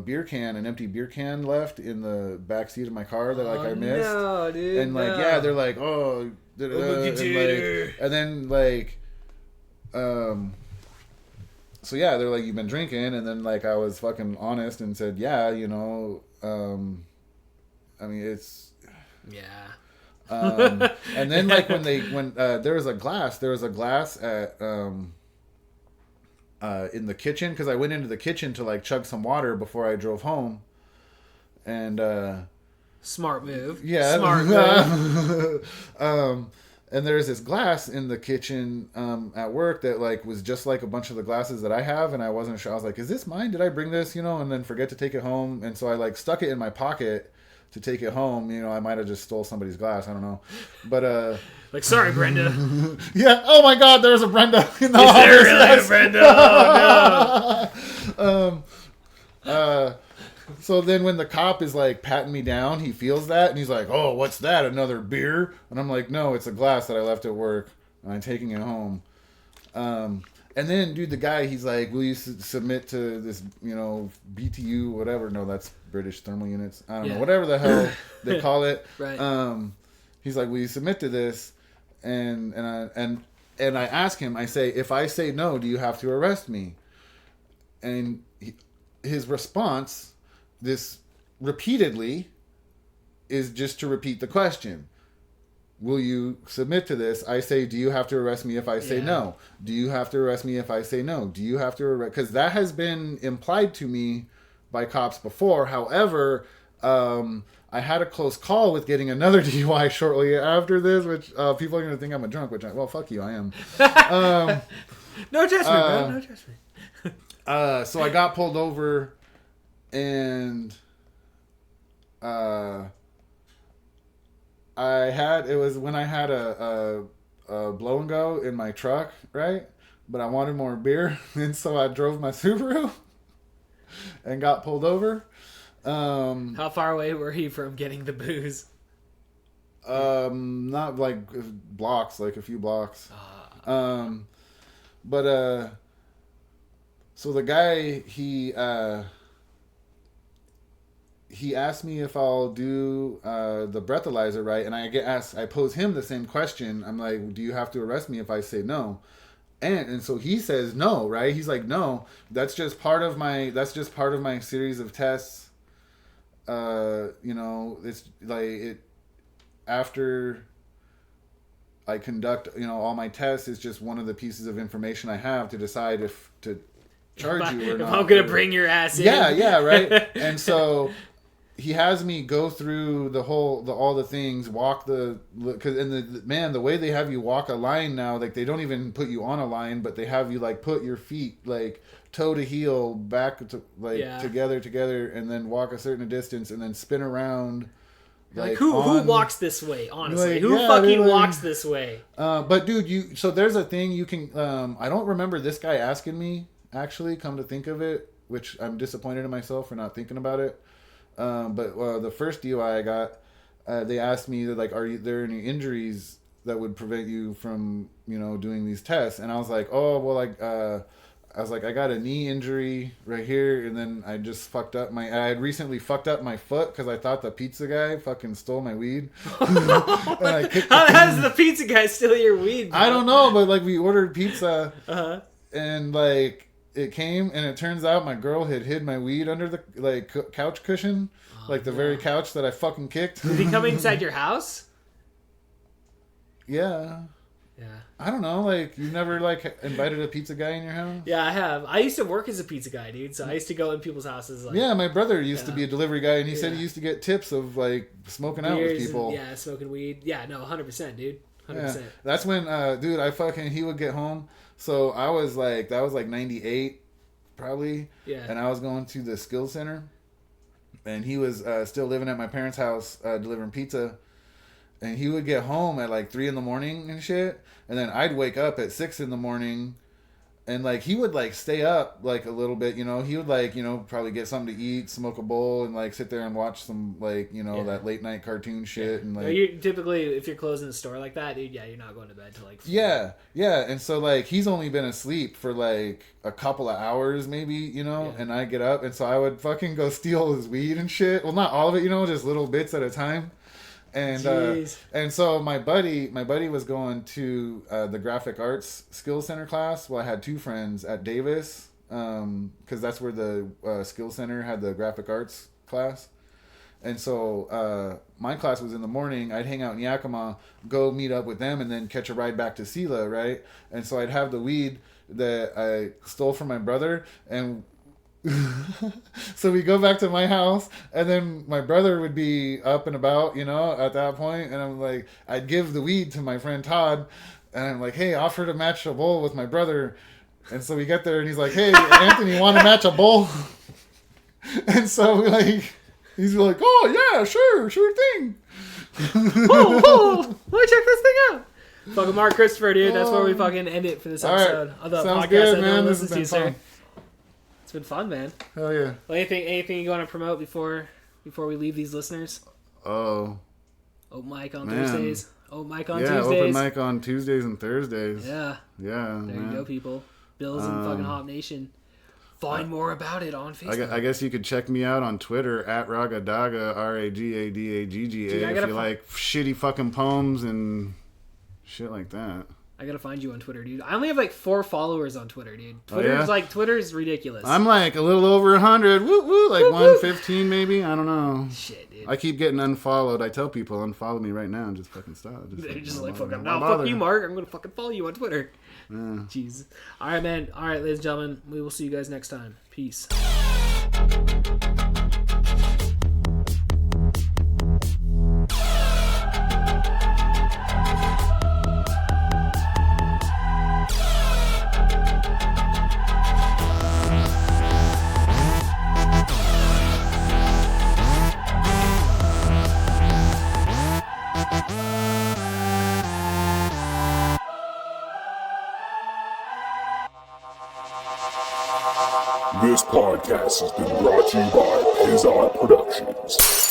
beer can, an empty beer can left in the back seat of my car that I missed. No, dude. And like no. they're like, oh, and then like, so yeah, they're like, you've been drinking, and then like I was fucking honest and said, yeah, I mean it's. Yeah. And then like when there was a glass at in the kitchen, because I went into the kitchen to like chug some water before I drove home, and Smart move. yeah, Smart move. And there's this glass in the kitchen at work that like was just like a bunch of the glasses that I have, and I wasn't sure. I was like, "Is this mine? Did I bring this?" And then forget to take it home, and so I like stuck it in my pocket to take it home. I might have just stole somebody's glass. I don't know, but Like, sorry, Brenda. yeah. Oh my God, there's a Brenda in the Is office. there really a Brenda? Oh, no. So then when the cop is like patting me down, he feels that and he's like, "Oh, what's that? Another beer?" And I'm like, "No, it's a glass that I left at work and I'm taking it home." And then, dude, the guy, he's like, "Will you submit to this, BTU, whatever?" No, that's British thermal units. I don't know, whatever the hell they call it. Right. He's like, "Will you submit to this?" And I ask him, I say, "If I say no, do you have to arrest me?" And his response, this repeatedly, is just to repeat the question. Will you submit to this? I say, do you have to arrest me if I say no? Do you have to arrest me if I say no? Do you have to arrest? Because that has been implied to me by cops before. However, I had a close call with getting another DUI shortly after this, which people are going to think I'm a drunk, well, fuck you, I am. No judgment, bro. No judgment. So I got pulled over, and it was when I had a blow and go in my truck, right? But I wanted more beer, and so I drove my Subaru and got pulled over. How far away were he from getting the booze? Not like blocks, like a few blocks. But so the guy, he asked me if I'll do the breathalyzer, right? And I pose him the same question. I'm like, "Do you have to arrest me if I say no?" And so he says no, right? He's like, "No, that's just part of my series of tests. It's like after I conduct, all my tests, it's just one of the pieces of information I have to decide if to charge you or if not." I'm gonna bring your ass in. Yeah, right. And so he has me go through all the things, the way they have you walk a line now, like they don't even put you on a line, but they have you like put your feet like toe to heel back to together, and then walk a certain distance, and then spin around. Like who walks this way? Honestly, like, who fucking walks this way? But dude, so there's a thing you can. I don't remember this guy asking me. Actually, come to think of it, which I'm disappointed in myself for not thinking about it. But the first DUI I got, they asked me that, like, are there any injuries that would prevent you from, doing these tests? And I was like, oh, well, like, I got a knee injury right here, and then I just fucked up I had recently fucked up my foot because I thought the pizza guy fucking stole my weed. How does the pizza guy steal your weed, bro? I don't know, but like we ordered pizza, and like it came, and it turns out my girl had hid my weed under the couch cushion, the very couch that I fucking kicked. Did he come inside your house? Yeah. Yeah. I don't know, like, you've never, like, invited a pizza guy in your house? Yeah, I have. I used to work as a pizza guy, dude, so I used to go in people's houses. Like, yeah, my brother used to be a delivery guy, and he said he used to get tips of, like, smoking out with people. And, smoking weed. Yeah, no, 100%, dude. 100%. Yeah. That's when, dude, he would get home. So I was, like, that was, like, 98, probably. Yeah. And I was going to the skills center, and he was still living at my parents' house delivering pizza. And he would get home at like 3 a.m. and shit. And then I'd wake up at 6 a.m. And like he would like stay up like a little bit, He would like, probably get something to eat, smoke a bowl, and like sit there and watch some like, that late night cartoon shit. And like, you typically, if you're closing the store like that, dude, you're not going to bed till like 4. Yeah. And so like he's only been asleep for like a couple of hours maybe, and I get up, and so I would fucking go steal his weed and shit. Well, not all of it, just little bits at a time. And so my buddy was going to the graphic arts skills center class. Well, I had 2 friends at Davis, because that's where the skills center had the graphic arts class. And so my class was in the morning. I'd hang out in Yakima, go meet up with them, and then catch a ride back to Sela, right? And so I'd have the weed that I stole from my brother, and So we go back to my house, and then my brother would be up and about, you know, at that point, and I'm like, I'd give the weed to my friend Todd, and I'm like, hey, offer to match a bowl with my brother. And so we get there, and he's like, hey, Anthony, want to match a bowl? And so he's like, oh yeah, sure thing. Whoa, let me check this thing out. Fucking Mark Christopher, dude. That's where we fucking end it for this episode of the Sounds podcast good, that no man. one This listens has to, been sir. fun. It's been fun, man. Hell yeah. Well, anything you want to promote before we leave these listeners? Oh. Open mic on Man. Thursdays. Open mic on Yeah, Tuesdays. open mic on Tuesdays and Thursdays. Yeah. Yeah. There man. you go, people. Bills and fucking Hop Nation. Find more about it on Facebook. I guess you could check me out on Twitter at Ragadaga, Ragadagga, Dude, if you like shitty fucking poems and shit like that. I gotta find you on Twitter, dude. I only have like 4 followers on Twitter, dude. Oh, yeah? Twitter's ridiculous. I'm like a little over 100. Woo woo, like 115 maybe. I don't know. Shit, dude. I keep getting unfollowed. I tell people unfollow me right now and just fucking stop. They're just don't like, bother. fucking, Don't no, fuck bother. you, Mark. I'm gonna fucking follow you on Twitter. Jeez. All right, man. All right, ladies and gentlemen. We will see you guys next time. Peace. This podcast has been brought to you by Pizza Productions.